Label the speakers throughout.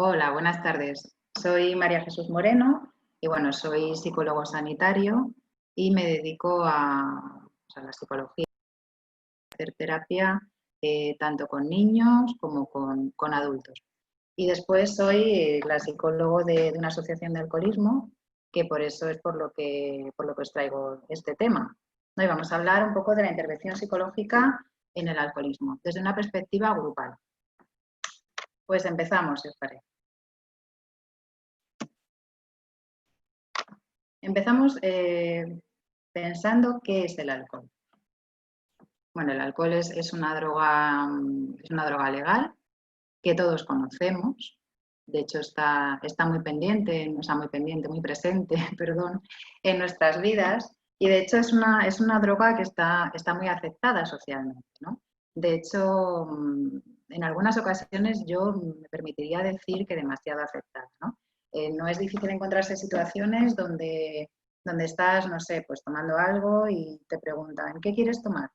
Speaker 1: Hola, buenas tardes. Soy María Jesús Moreno y bueno, soy psicólogo sanitario y me dedico a la psicología, a hacer terapia tanto con niños como con adultos. Y después soy la psicólogo de una asociación de alcoholismo, que por eso es por lo que os traigo este tema. ¿No? Y vamos a hablar un poco de la intervención psicológica en el alcoholismo, desde una perspectiva grupal. Pues empezamos, si os parece. Empezamos pensando qué es el alcohol. Bueno, el alcohol es una droga legal que todos conocemos. De hecho, está muy pendiente, o sea, muy presente, perdón, en nuestras vidas. Y de hecho es una droga que está muy aceptada socialmente, ¿no? De hecho, en algunas ocasiones yo me permitiría decir que demasiado aceptada, ¿no? No es difícil encontrarse situaciones donde estás, no sé, pues tomando algo y te preguntan, ¿qué quieres tomar?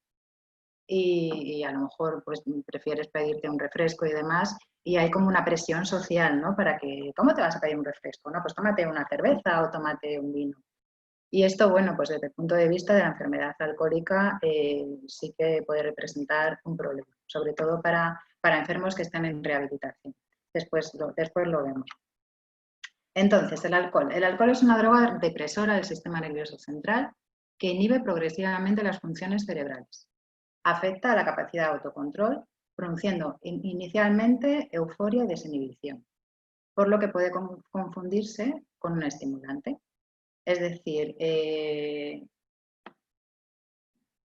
Speaker 1: Y a lo mejor pues prefieres pedirte un refresco y demás, y hay como una presión social, ¿no? Para que, ¿cómo te vas a pedir un refresco? No, pues tómate una cerveza o tómate un vino. Y esto, bueno, pues desde el punto de vista de la enfermedad alcohólica sí que puede representar un problema, sobre todo para enfermos que están en rehabilitación. Después lo vemos. Entonces, el alcohol. El alcohol es una droga depresora del sistema nervioso central que inhibe progresivamente las funciones cerebrales. Afecta a la capacidad de autocontrol, produciendo inicialmente euforia y desinhibición, por lo que puede confundirse con un estimulante. Es decir,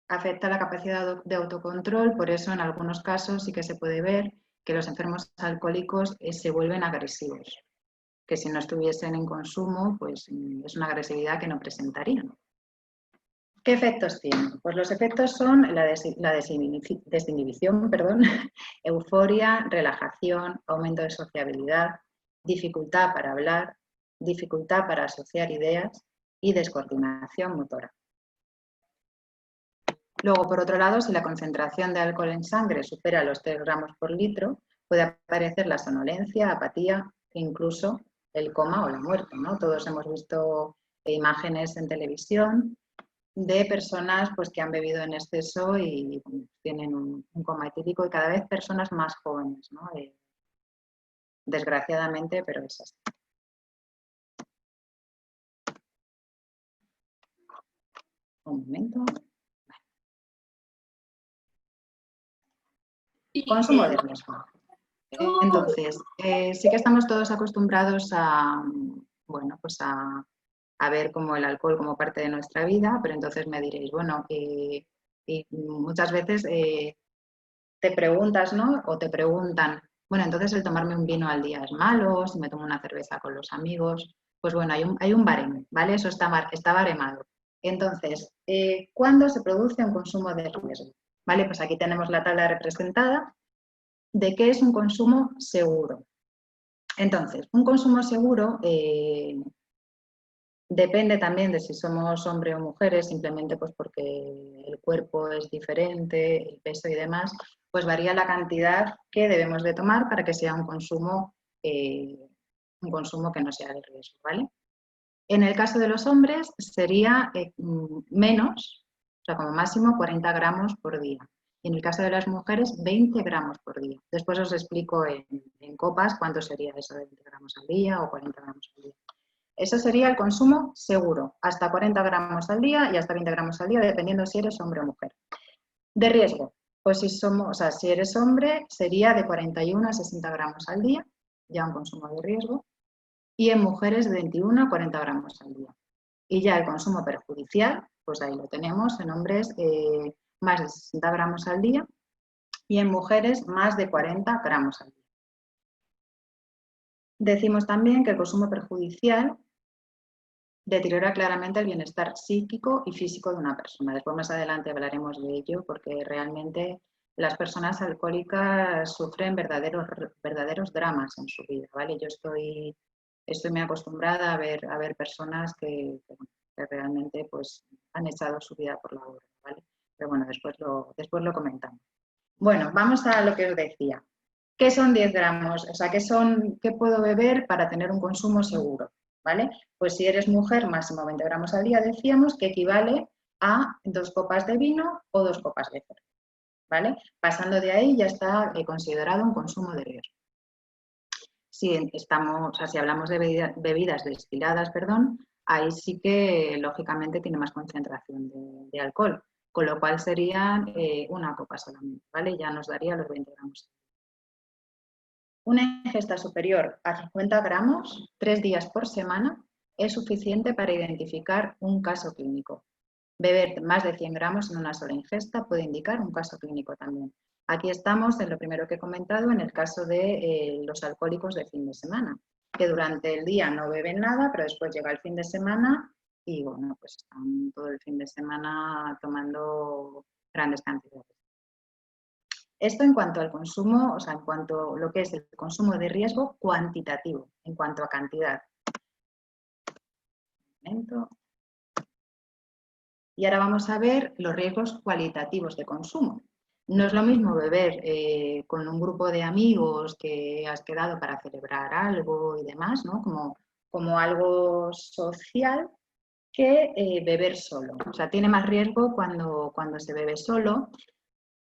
Speaker 1: afecta a la capacidad de autocontrol, por eso en algunos casos sí que se puede ver que los enfermos alcohólicos se vuelven agresivos, que si no estuviesen en consumo, pues es una agresividad que no presentarían. ¿Qué efectos tiene? Pues los efectos son la desinhibición, euforia, relajación, aumento de sociabilidad, dificultad para hablar, dificultad para asociar ideas y descoordinación motora. Luego, por otro lado, si la concentración de alcohol en sangre supera los 3 gramos por litro, puede aparecer la somnolencia, apatía e incluso el coma o la muerte, ¿no? Todos hemos visto imágenes en televisión de personas pues, que han bebido en exceso y tienen un coma etílico, y cada vez personas más jóvenes, ¿no? Desgraciadamente, pero es así. Un momento. Consumo de riesgo. Entonces, sí que estamos todos acostumbrados bueno, pues a ver como el alcohol como parte de nuestra vida, pero entonces me diréis, bueno, y muchas veces te preguntas, ¿no? O te preguntan, bueno, entonces el tomarme un vino al día es malo, si me tomo una cerveza con los amigos. Pues bueno, hay un baremo, ¿vale? Eso está baremado. Entonces, ¿cuándo se produce un consumo de riesgo? ¿Vale? Pues aquí tenemos la tabla representada de qué es un consumo seguro. Entonces, un consumo seguro depende también de si somos hombres o mujeres, simplemente pues porque el cuerpo es diferente, el peso y demás, pues varía la cantidad que debemos de tomar para que sea un consumo que no sea de riesgo, ¿vale? En el caso de los hombres sería menos, o sea, como máximo 40 gramos por día. Y en el caso de las mujeres, 20 gramos por día. Después os explico en copas cuánto sería eso de 20 gramos al día o 40 gramos al día. Eso sería el consumo seguro, hasta 40 gramos al día y hasta 20 gramos al día, dependiendo si eres hombre o mujer. De riesgo, pues si eres hombre, sería de 41 a 60 gramos al día, ya un consumo de riesgo, y en mujeres de 21 a 40 gramos al día. Y ya el consumo perjudicial, pues ahí lo tenemos, en hombres más de 60 gramos al día y en mujeres más de 40 gramos al día. Decimos también que el consumo perjudicial deteriora claramente el bienestar psíquico y físico de una persona. Después más adelante hablaremos de ello porque realmente las personas alcohólicas sufren verdaderos dramas en su vida, ¿vale? Yo estoy muy acostumbrada a ver personas que realmente pues, han echado su vida por la borda, ¿vale? Pero bueno, después lo comentamos. Bueno, vamos a lo que os decía. ¿Qué son 10 gramos? O sea, ¿qué puedo beber para tener un consumo seguro? ¿Vale? Pues si eres mujer, máximo 20 gramos al día, decíamos, que equivale a 2 copas de vino o 2 copas de cerveza. ¿Vale? Pasando de ahí ya está considerado un consumo de riesgo. Si hablamos de bebidas destiladas, ahí sí que lógicamente tiene más concentración de alcohol, con lo cual sería una copa solamente, ¿vale? Ya nos daría los 20 gramos. Una ingesta superior a 50 gramos, 3 días por semana, es suficiente para identificar un caso clínico. Beber más de 100 gramos en una sola ingesta puede indicar un caso clínico también. Aquí estamos en lo primero que he comentado, en el caso de los alcohólicos de fin de semana, que durante el día no beben nada, pero después llega el fin de semana y bueno, pues están todo el fin de semana tomando grandes cantidades. Esto en cuanto al consumo, o sea, en cuanto a lo que es el consumo de riesgo cuantitativo, en cuanto a cantidad. Y ahora vamos a ver los riesgos cualitativos de consumo. No es lo mismo beber con un grupo de amigos que has quedado para celebrar algo y demás, ¿no? Como algo social, que beber solo. O sea, tiene más riesgo cuando se bebe solo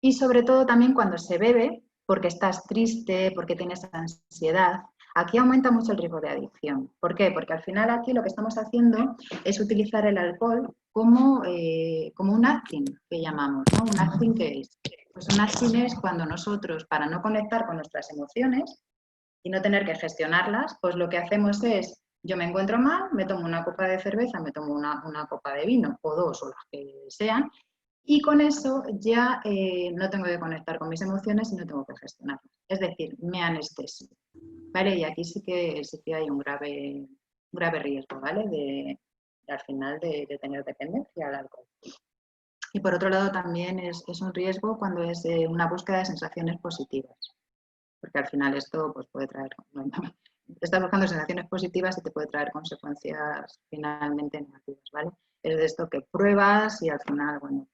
Speaker 1: y sobre todo también cuando se bebe porque estás triste, porque tienes ansiedad. Aquí aumenta mucho el riesgo de adicción. ¿Por qué? Porque al final aquí lo que estamos haciendo es utilizar el alcohol como un acting, que llamamos, ¿no? ¿Un acting qué es? Pues un acting es cuando nosotros, para no conectar con nuestras emociones y no tener que gestionarlas, pues lo que hacemos es, yo me encuentro mal, me tomo una copa de cerveza, me tomo una copa de vino, o 2, o las que sean, y con eso ya no tengo que conectar con mis emociones y no tengo que gestionarlas. Es decir, me anestesio. ¿Vale? Y aquí sí que hay un grave riesgo, ¿vale? Al final de tener dependencia al alcohol. Y por otro lado también es un riesgo cuando es una búsqueda de sensaciones positivas. Porque al final esto pues, puede traer... Estás buscando sensaciones positivas y te puede traer consecuencias finalmente negativas, ¿vale? Es de esto que pruebas y al final, bueno,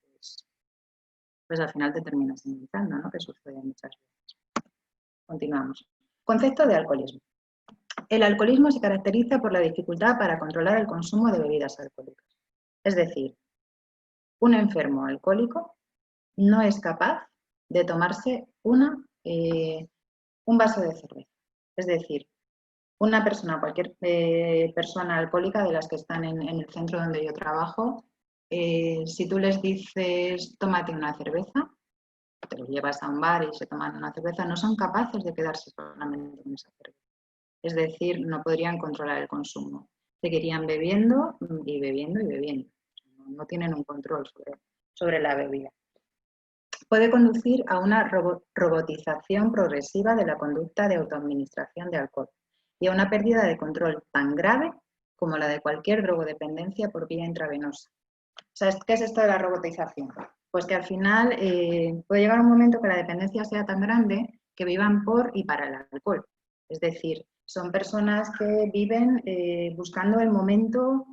Speaker 1: pues al final te terminas enganchando, ¿no? Que sucede muchas veces. Continuamos. Concepto de alcoholismo. El alcoholismo se caracteriza por la dificultad para controlar el consumo de bebidas alcohólicas. Es decir, un enfermo alcohólico no es capaz de tomarse un vaso de cerveza. Es decir, cualquier persona alcohólica de las que están en el centro donde yo trabajo, si tú les dices, tómate una cerveza, te los llevas a un bar y se toman una cerveza, no son capaces de quedarse solamente con esa cerveza. Es decir, no podrían controlar el consumo. Seguirían bebiendo y bebiendo y bebiendo. No tienen un control sobre la bebida. Puede conducir a una robotización progresiva de la conducta de autoadministración de alcohol y a una pérdida de control tan grave como la de cualquier drogodependencia por vía intravenosa. ¿Qué es esto de la robotización? Pues que al final puede llegar un momento que la dependencia sea tan grande que vivan por y para el alcohol. Es decir, son personas que viven buscando el momento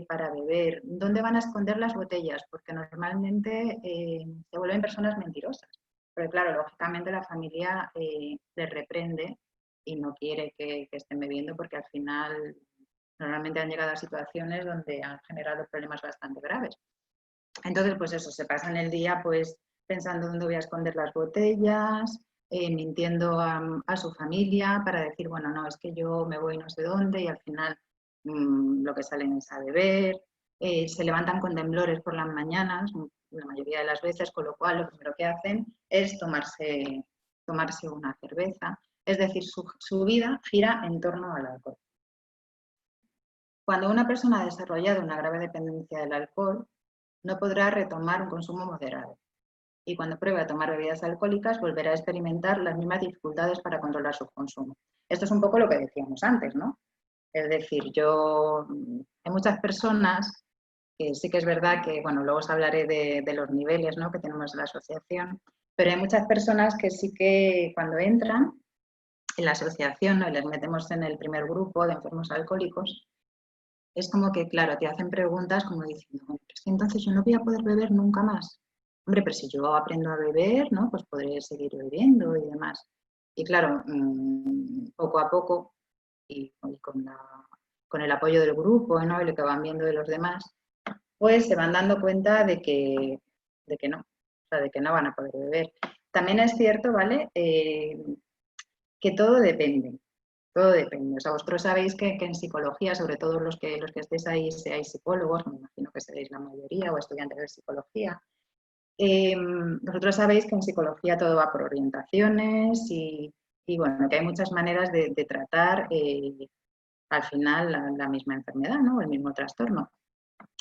Speaker 1: para beber. ¿Dónde van a esconder las botellas? Porque normalmente se vuelven personas mentirosas. Pero claro, lógicamente la familia les reprende y no quiere que estén bebiendo porque al final normalmente han llegado a situaciones donde han generado problemas bastante graves. Entonces, pues eso, se pasan el día pues pensando dónde voy a esconder las botellas, mintiendo a su familia para decir, bueno, no, es que yo me voy no sé dónde y al final lo que salen es a beber. Se levantan con temblores por las mañanas, la mayoría de las veces, con lo cual lo primero que hacen es tomarse una cerveza. Es decir, su vida gira en torno al alcohol. Cuando una persona ha desarrollado una grave dependencia del alcohol, no podrá retomar un consumo moderado. Y cuando pruebe a tomar bebidas alcohólicas, volverá a experimentar las mismas dificultades para controlar su consumo. Esto es un poco lo que decíamos antes, ¿no? Es decir, hay muchas personas que sí que es verdad que, bueno, luego os hablaré de los niveles, ¿no?, que tenemos en la asociación, pero hay muchas personas que sí que cuando entran en la asociación, ¿no?, y les metemos en el primer grupo de enfermos alcohólicos, es como que, claro, te hacen preguntas como diciendo, bueno, es que entonces yo no voy a poder beber nunca más. Hombre, pero si yo aprendo a beber, ¿no? Pues podré seguir bebiendo y demás. Y claro, poco a poco y con el apoyo del grupo, ¿no? Y lo que van viendo de los demás, pues se van dando cuenta de que no, o sea, de que no van a poder beber. También es cierto, ¿vale? Que todo depende. Todo depende. O sea, vosotros sabéis que en psicología, sobre todo los que estéis ahí, seáis psicólogos, me imagino que seréis la mayoría, o estudiantes de psicología, vosotros sabéis que en psicología todo va por orientaciones y bueno, que hay muchas maneras de tratar al final la misma enfermedad, ¿no? O el mismo trastorno.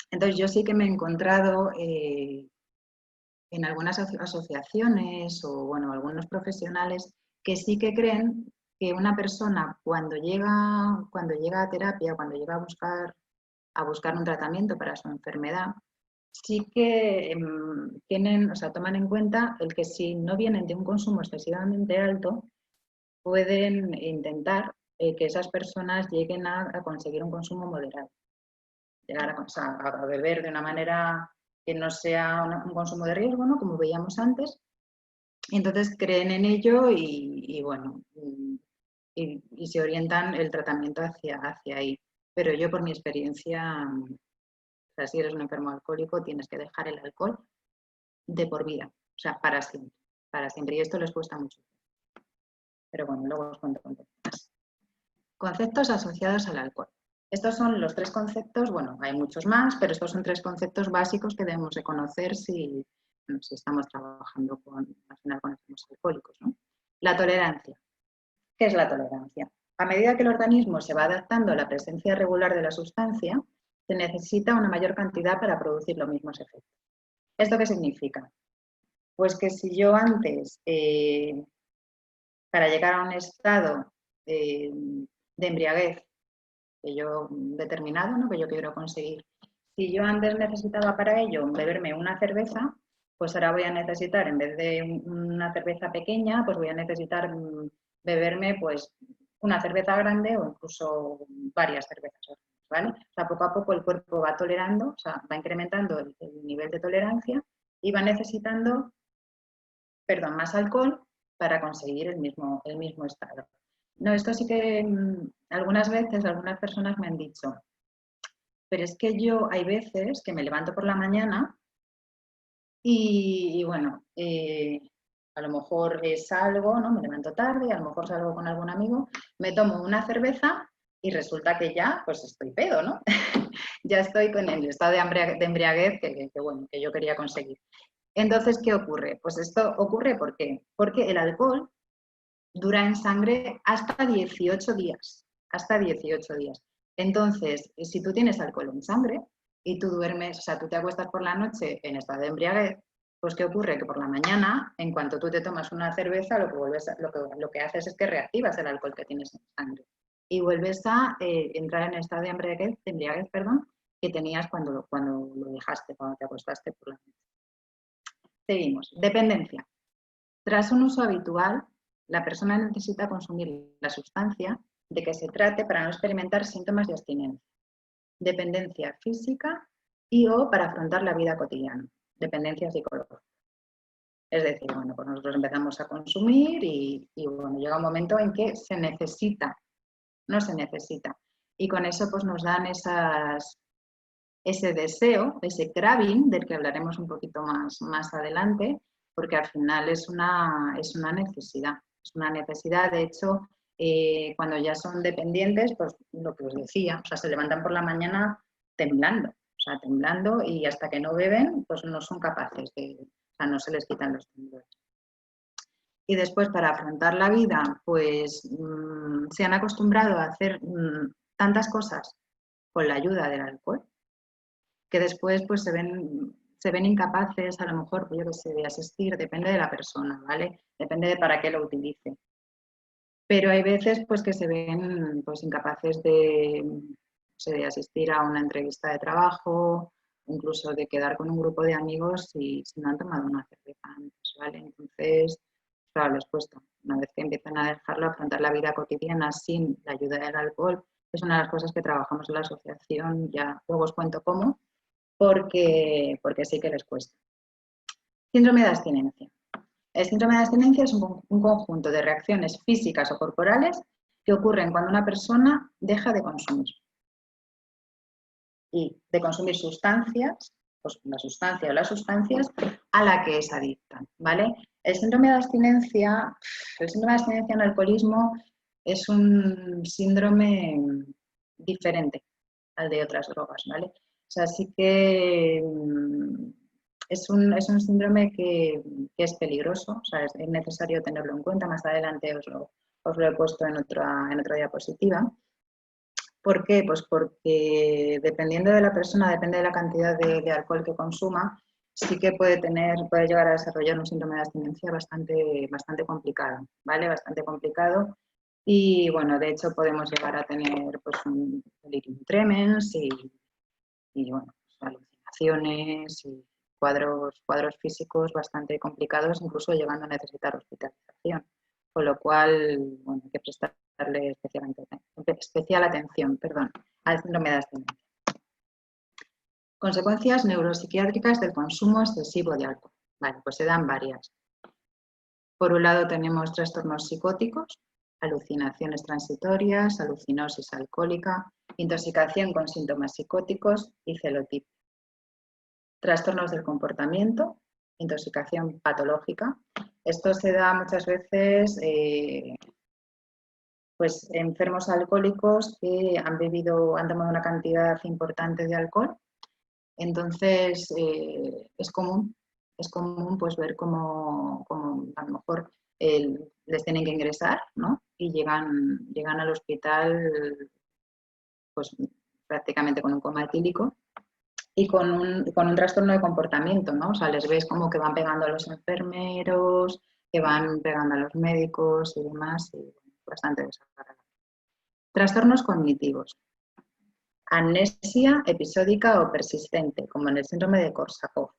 Speaker 1: Entonces yo sí que me he encontrado en algunas asociaciones o bueno, algunos profesionales que sí que creen que una persona cuando llega a terapia, cuando llega a buscar un tratamiento para su enfermedad, sí que tienen, o sea, toman en cuenta el que si no vienen de un consumo excesivamente alto, pueden intentar que esas personas lleguen a conseguir un consumo moderado, llegar a beber de una manera que no sea un consumo de riesgo, ¿no? Como veíamos antes. Y entonces creen en ello y bueno, y se orientan el tratamiento hacia ahí. Pero yo por mi experiencia, o sea, si eres un enfermo alcohólico, tienes que dejar el alcohol de por vida, o sea, para siempre, para siempre. Y esto les cuesta mucho. Pero bueno, luego os cuento un poco más. Conceptos asociados al alcohol. Estos son los tres conceptos, bueno, hay muchos más, pero estos son tres conceptos básicos que debemos de conocer si estamos trabajando al final con enfermos alcohólicos, ¿no? La tolerancia. ¿Qué es la tolerancia? A medida que el organismo se va adaptando a la presencia regular de la sustancia, se necesita una mayor cantidad para producir los mismos efectos. ¿Esto qué significa? Pues que si yo antes, para llegar a un estado de embriaguez que yo determinado, ¿no? Que yo quiero conseguir, si yo antes necesitaba para ello beberme una cerveza, pues ahora voy a necesitar, en vez de una cerveza pequeña, pues voy a necesitar beberme pues una cerveza grande o incluso varias cervezas, ¿vale? O sea, poco a poco el cuerpo va tolerando, o sea, va incrementando el nivel de tolerancia y va necesitando, perdón, más alcohol para conseguir el mismo estado. No, esto sí que algunas veces algunas personas me han dicho, pero es que yo hay veces que me levanto por la mañana y bueno, a lo mejor salgo, ¿no? Me levanto tarde, a lo mejor salgo con algún amigo, me tomo una cerveza y resulta que ya pues estoy pedo, ¿no? Ya estoy con el estado de embriaguez bueno, que yo quería conseguir. Entonces, ¿qué ocurre? Pues esto ocurre porque el alcohol dura en sangre hasta 18 días. Hasta 18 días. Entonces, si tú tienes alcohol en sangre y tú duermes, o sea, tú te acuestas por la noche en estado de embriaguez, pues ¿qué ocurre? Que por la mañana, en cuanto tú te tomas una cerveza, lo que haces es que reactivas el alcohol que tienes en sangre y vuelves a entrar en el estado de embriaguez, que tenías cuando lo dejaste, cuando te acostaste por la noche. Seguimos. Dependencia. Tras un uso habitual, la persona necesita consumir la sustancia de que se trate para no experimentar síntomas de abstinencia, dependencia física y o para afrontar la vida cotidiana, dependencia psicológica. Es decir, bueno, pues nosotros empezamos a consumir y bueno, llega un momento en que se necesita, no se necesita. Y con eso pues nos dan ese deseo, ese craving, del que hablaremos un poquito más adelante, porque al final es una necesidad. Es una necesidad, de hecho, cuando ya son dependientes, pues lo que os decía, o sea, se levantan por la mañana temblando, o sea, temblando y hasta que no beben, pues no son capaces o sea, no se les quitan los temblores. Y después, para afrontar la vida, pues se han acostumbrado a hacer tantas cosas con la ayuda del alcohol, que después pues se ven incapaces, a lo mejor, pues yo qué sé, de asistir, depende de la persona, ¿vale? Depende de para qué lo utilice. Pero hay veces pues que se ven pues incapaces de asistir a una entrevista de trabajo, incluso de quedar con un grupo de amigos si no han tomado una cerveza antes, ¿vale? Entonces, claro, les cuesta. Una vez que empiezan a dejarlo, afrontar la vida cotidiana sin la ayuda del alcohol, es una de las cosas que trabajamos en la asociación, ya luego os cuento cómo, porque sí que les cuesta. Síndrome de abstinencia. El síndrome de abstinencia es un conjunto de reacciones físicas o corporales que ocurren cuando una persona deja de consumir. Y de consumir sustancias, pues la sustancia o las sustancias a la que es adicta, ¿vale? El síndrome de abstinencia en alcoholismo es un síndrome diferente al de otras drogas, ¿vale? O sea, sí que es un síndrome que es peligroso, o sea, es necesario tenerlo en cuenta. Más adelante os lo he puesto en otra diapositiva. ¿Por qué? Pues porque dependiendo de la persona, depende de la cantidad de alcohol que consuma, sí que puede llegar a desarrollar un síndrome de abstinencia bastante complicado, ¿vale? Bastante complicado. Y bueno, de hecho podemos llegar a tener pues un delirium tremens y bueno, pues, alucinaciones y cuadros físicos bastante complicados, incluso llegando a necesitar hospitalización. Con lo cual, bueno, hay que prestarle especial atención al síndrome de abstinencia. Consecuencias neuropsiquiátricas del consumo excesivo de alcohol. Vale, pues se dan varias. Por un lado tenemos trastornos psicóticos, alucinaciones transitorias, alucinosis alcohólica, intoxicación con síntomas psicóticos y celotipia. Trastornos del comportamiento, intoxicación patológica. Esto se da muchas veces pues enfermos alcohólicos que han tomado una cantidad importante de alcohol. Entonces es común pues ver cómo a lo mejor les tienen que ingresar, ¿no? Y llegan al hospital pues prácticamente con un coma etílico y con un trastorno de comportamiento, ¿no? O sea, les ves como que van pegando a los enfermeros, que van pegando a los médicos y demás, y bastante desagradable. Trastornos cognitivos. Amnesia episódica o persistente, como en el síndrome de Korsakoff.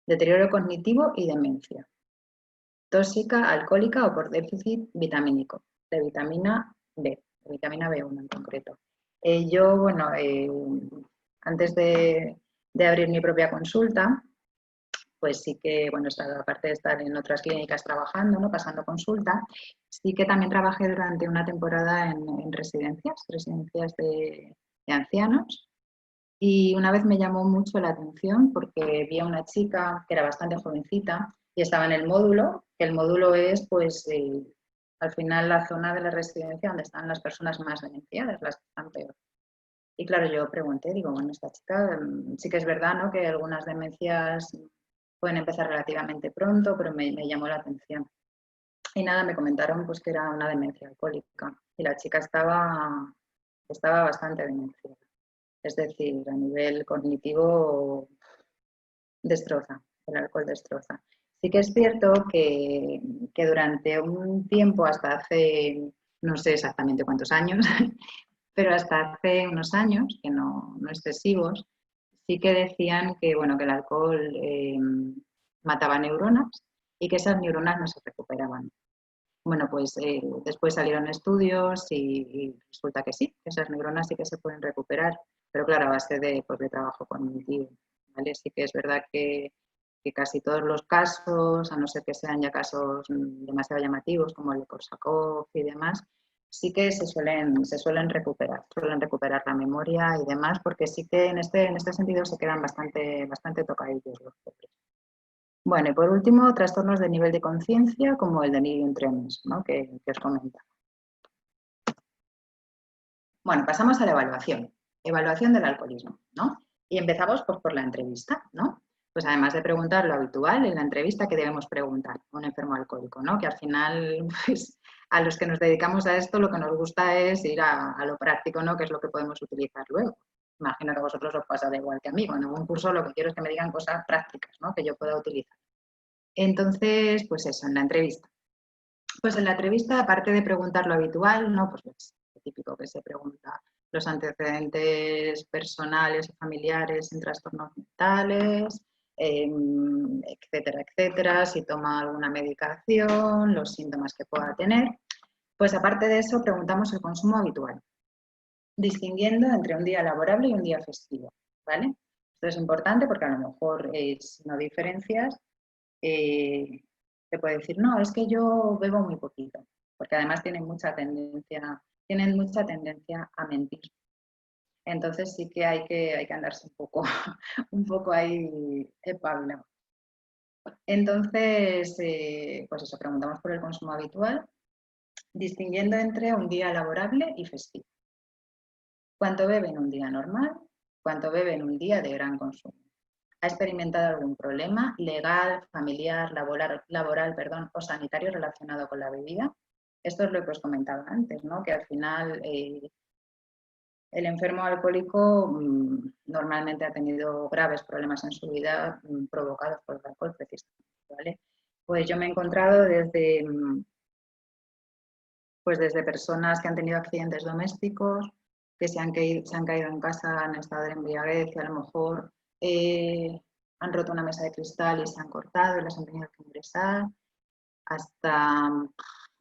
Speaker 1: Deterioro cognitivo y demencia. Tóxica, alcohólica o por déficit vitamínico, de vitamina B, de vitamina B1 en concreto. Yo, bueno, antes de abrir mi propia consulta, pues sí que, bueno, aparte de estar en otras clínicas trabajando, ¿no? Pasando consulta, sí que también trabajé durante una temporada en residencias de ancianos. Y una vez me llamó mucho la atención porque vi a una chica que era bastante jovencita y estaba en el módulo, que el módulo es, pues, al final la zona de la residencia donde están las personas más demenciadas, las que están peor. Y claro, yo pregunté, digo, bueno, esta chica sí que es verdad, ¿no? Que algunas demencias pueden empezar relativamente pronto, pero me llamó la atención. Y nada, me comentaron pues que era una demencia alcohólica y la chica estaba bastante demenciada. Es decir, a nivel cognitivo destroza, el alcohol destroza. Sí que es cierto que durante un tiempo, hasta hace, no sé exactamente cuántos años, pero hasta hace unos años, que no excesivos, sí que decían que, bueno, que el alcohol mataba neuronas y que esas neuronas no se recuperaban. Bueno, pues después salieron estudios y resulta que sí, que esas neuronas sí que se pueden recuperar, pero claro, a base pues, de trabajo cognitivo, ¿vale? Sí que es verdad que casi todos los casos, a no ser que sean ya casos demasiado llamativos como el de Korsakoff y demás, sí que se suelen recuperar la memoria y demás, porque sí que en este sentido se quedan bastante tocadillos los pobres. Bueno, y por último, trastornos de nivel de conciencia como el delirium tremens, ¿no? que os comentaba. Bueno, pasamos a la evaluación del alcoholismo, ¿no? Y empezamos pues, por la entrevista, ¿no? Pues además de preguntar lo habitual en la entrevista que debemos preguntar a un enfermo alcohólico, ¿no? Que al final, pues, a los que nos dedicamos a esto lo que nos gusta es ir a lo práctico, ¿no? Que es lo que podemos utilizar luego. Imagino que a vosotros os pasa de igual que a mí. En algún curso lo que quiero es que me digan cosas prácticas, ¿no? Que yo pueda utilizar. Entonces, pues eso, en la entrevista. Pues en la entrevista, aparte de preguntar lo habitual, ¿no? Pues lo típico que se pregunta, los antecedentes personales o familiares en trastornos mentales, etcétera, etcétera, si toma alguna medicación, los síntomas que pueda tener. Pues aparte de eso, preguntamos el consumo habitual, distinguiendo entre un día laborable y un día festivo, ¿vale? Esto es importante porque a lo mejor si no diferencias, te puede decir, no, es que yo bebo muy poquito, porque además tienen mucha tendencia a mentir. Entonces sí que hay que andarse un poco, un poco ahí espabilado. Entonces, pues eso, preguntamos por el consumo habitual, distinguiendo entre un día laborable y festivo. ¿Cuánto bebe en un día normal? ¿Cuánto bebe en un día de gran consumo? ¿Ha experimentado algún problema legal, familiar, laboral, o sanitario relacionado con la bebida? Esto es lo que os comentaba antes, ¿no? Que al final el enfermo alcohólico normalmente ha tenido graves problemas en su vida provocados por el alcohol, precisamente, ¿vale? Pues yo me he encontrado desde personas que han tenido accidentes domésticos, que se han caído en casa, han estado en embriaguez y a lo mejor han roto una mesa de cristal y se han cortado y las han tenido que ingresar, hasta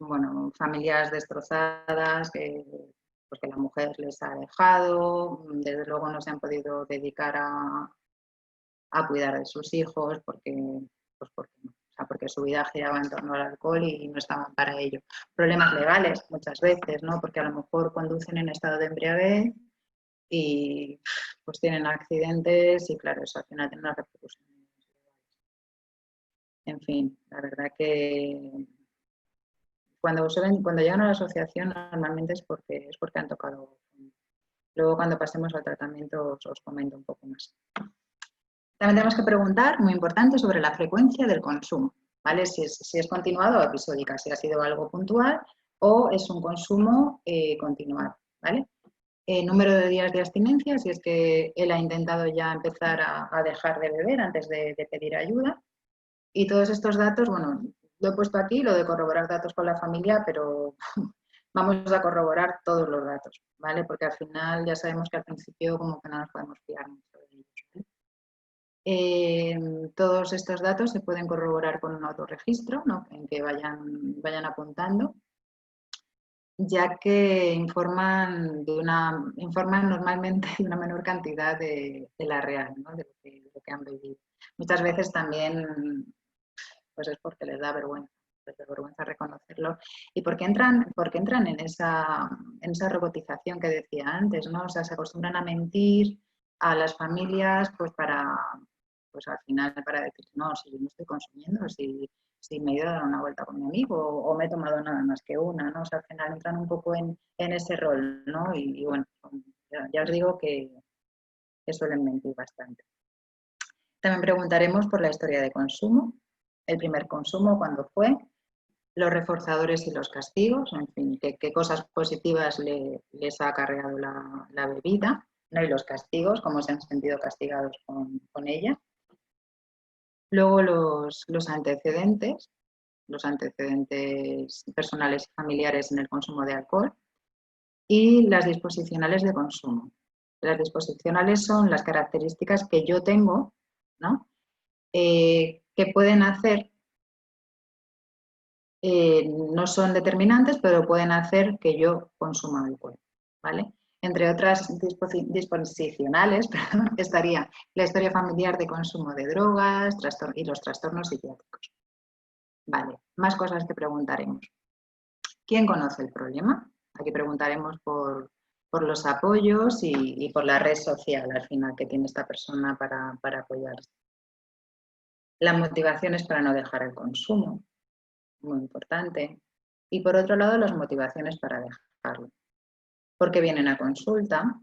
Speaker 1: bueno, familias destrozadas pues que la mujer les ha dejado, desde luego no se han podido dedicar a cuidar de sus hijos porque no. O sea, porque su vida giraba en torno al alcohol y no estaban para ello. Problemas legales muchas veces, ¿no? Porque a lo mejor conducen en estado de embriaguez y pues tienen accidentes y claro, eso al final tiene una repercusión. En fin, la verdad que cuando llegan a la asociación normalmente es porque han tocado. Luego cuando pasemos al tratamiento os comento un poco más. También tenemos que preguntar, muy importante, sobre la frecuencia del consumo, ¿vale? Si es continuado o episódica, si ha sido algo puntual o es un consumo continuado, ¿vale? Número de días de abstinencia, si es que él ha intentado ya empezar a dejar de beber antes de pedir ayuda. Y todos estos datos, bueno, lo he puesto aquí, lo de corroborar datos con la familia, pero vamos a corroborar todos los datos, ¿vale? Porque al final ya sabemos que al principio como que no nos podemos fiar mucho de ellos, ¿vale? Todos estos datos se pueden corroborar con un autorregistro, ¿no? En que vayan apuntando, ya que informan normalmente de una menor cantidad de la real, ¿no? de lo que han vivido. Muchas veces también pues es porque les da vergüenza reconocerlo y porque entran en esa robotización que decía antes, ¿no? O sea, se acostumbran a mentir a las familias pues al final para decir, no, si yo no estoy consumiendo, si me he ido a dar una vuelta con mi amigo o me he tomado nada más que una, ¿no? O sea, al final entran un poco en ese rol, ¿no? Y bueno, ya os digo que suelen mentir bastante. También preguntaremos por la historia de consumo, el primer consumo, cuándo fue, los reforzadores y los castigos, en fin, qué cosas positivas les ha acarreado la bebida, ¿no? Y los castigos, cómo se han sentido castigados con ella. Luego los antecedentes personales y familiares en el consumo de alcohol y las disposicionales de consumo. Las disposicionales son las características que yo tengo, ¿no? Que pueden hacer, no son determinantes, pero pueden hacer que yo consuma alcohol, ¿vale? Entre otras disposicionales, estaría la historia familiar de consumo de drogas y los trastornos psiquiátricos. Vale, más cosas que preguntaremos. ¿Quién conoce el problema? Aquí preguntaremos por los apoyos y por la red social al final que tiene esta persona para apoyarse. Las motivaciones para no dejar el consumo, muy importante. Y por otro lado, las motivaciones para dejarlo. Porque vienen a consulta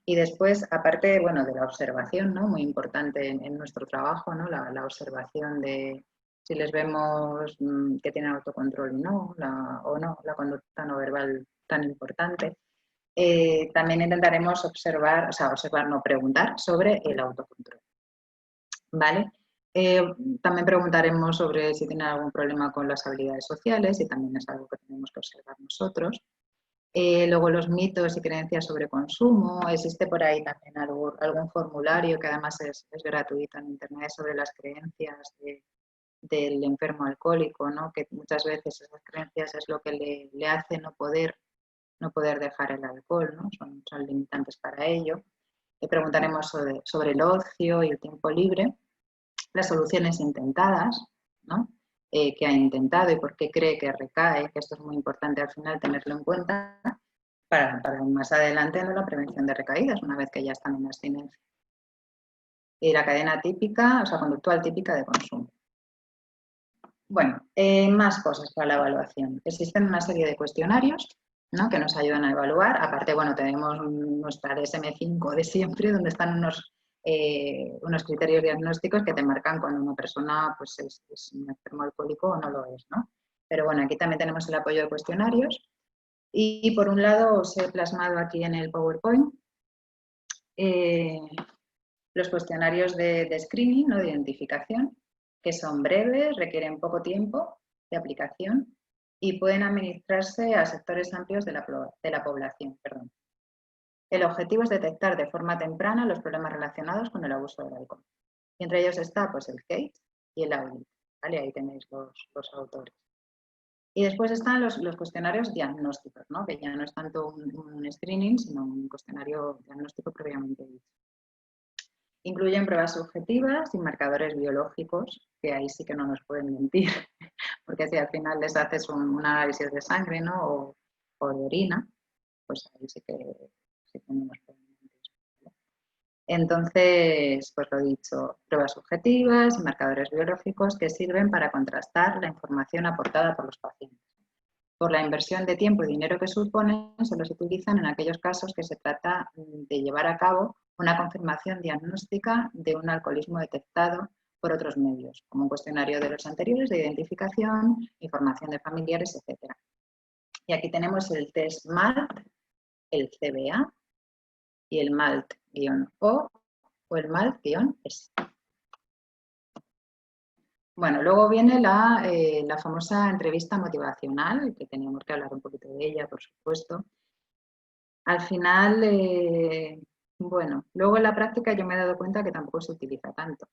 Speaker 1: y después, aparte, bueno, de la observación, ¿no? Muy importante en nuestro trabajo, ¿no? La observación de si les vemos que tienen autocontrol o no, la conducta no verbal tan importante. También intentaremos preguntar sobre el autocontrol, ¿vale? También preguntaremos sobre si tienen algún problema con las habilidades sociales y también es algo que tenemos que observar nosotros. Luego los mitos y creencias sobre consumo. Existe por ahí también algún formulario que además es gratuito en internet sobre las creencias del enfermo alcohólico, ¿no? Que muchas veces esas creencias es lo que le hace no poder dejar el alcohol, ¿no? Son limitantes para ello. Le preguntaremos sobre el ocio y el tiempo libre, las soluciones intentadas, ¿no? qué ha intentado y por qué cree que recae, que esto es muy importante al final tenerlo en cuenta para más adelante en la prevención de recaídas, una vez que ya están en abstinencia. Y la cadena típica, o sea, conductual típica de consumo. Bueno, más cosas para la evaluación. Existen una serie de cuestionarios, ¿no?, que nos ayudan a evaluar. Aparte, bueno, tenemos nuestra DSM-5 de siempre, donde están unos criterios diagnósticos que te marcan cuando una persona pues, es un enfermo alcohólico o no lo es, ¿no? Pero bueno, aquí también tenemos el apoyo de cuestionarios. Y por un lado os he plasmado aquí en el PowerPoint los cuestionarios de screening, ¿no?, de identificación, que son breves, requieren poco tiempo de aplicación y pueden administrarse a sectores amplios de la población. Perdón. El objetivo es detectar de forma temprana los problemas relacionados con el abuso del alcohol. Y entre ellos está pues, el CATE y el AUDIT, ¿vale? Ahí tenéis los autores. Y después están los cuestionarios diagnósticos, ¿no?, que ya no es tanto un screening, sino un cuestionario diagnóstico previamente dicho. Incluyen pruebas subjetivas y marcadores biológicos, que ahí sí que no nos pueden mentir, porque si al final les haces un análisis de sangre, ¿no?, o de orina, pues ahí sí que no nos pueden mentir. Entonces, pues lo dicho, pruebas subjetivas y marcadores biológicos que sirven para contrastar la información aportada por los pacientes. Por la inversión de tiempo y dinero que suponen, solo se utilizan en aquellos casos que se trata de llevar a cabo una confirmación diagnóstica de un alcoholismo detectado por otros medios, como un cuestionario de los anteriores de identificación, información de familiares, etc. Y aquí tenemos el test MALT, el CBA y el MALT-O o el MALT-S. Bueno, luego viene la famosa entrevista motivacional, que teníamos que hablar un poquito de ella, por supuesto. Al final, bueno, luego en la práctica yo me he dado cuenta que tampoco se utiliza tanto.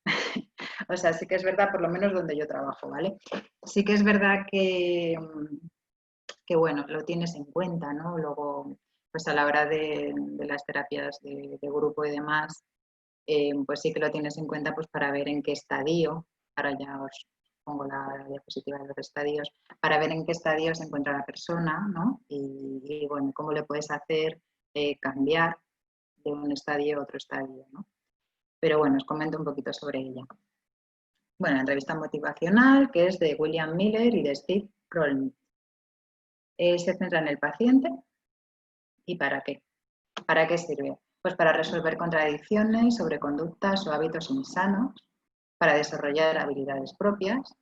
Speaker 1: O sea, sí que es verdad, por lo menos donde yo trabajo, ¿vale? Sí que es verdad que bueno, lo tienes en cuenta, ¿no? Luego, pues a la hora de las terapias de grupo y demás, pues sí que lo tienes en cuenta pues para ver en qué estadio, ahora ya os pongo la diapositiva de los estadios, para ver en qué estadio se encuentra la persona, ¿no? Y bueno, cómo le puedes hacer cambiar de un estadio a otro estadio, ¿no? Pero bueno, os comento un poquito sobre ella. Bueno, la entrevista motivacional, que es de William Miller y de Steve Krolnik. Se centra en el paciente y ¿para qué? ¿Para qué sirve? Pues para resolver contradicciones sobre conductas o hábitos insanos, para desarrollar habilidades propias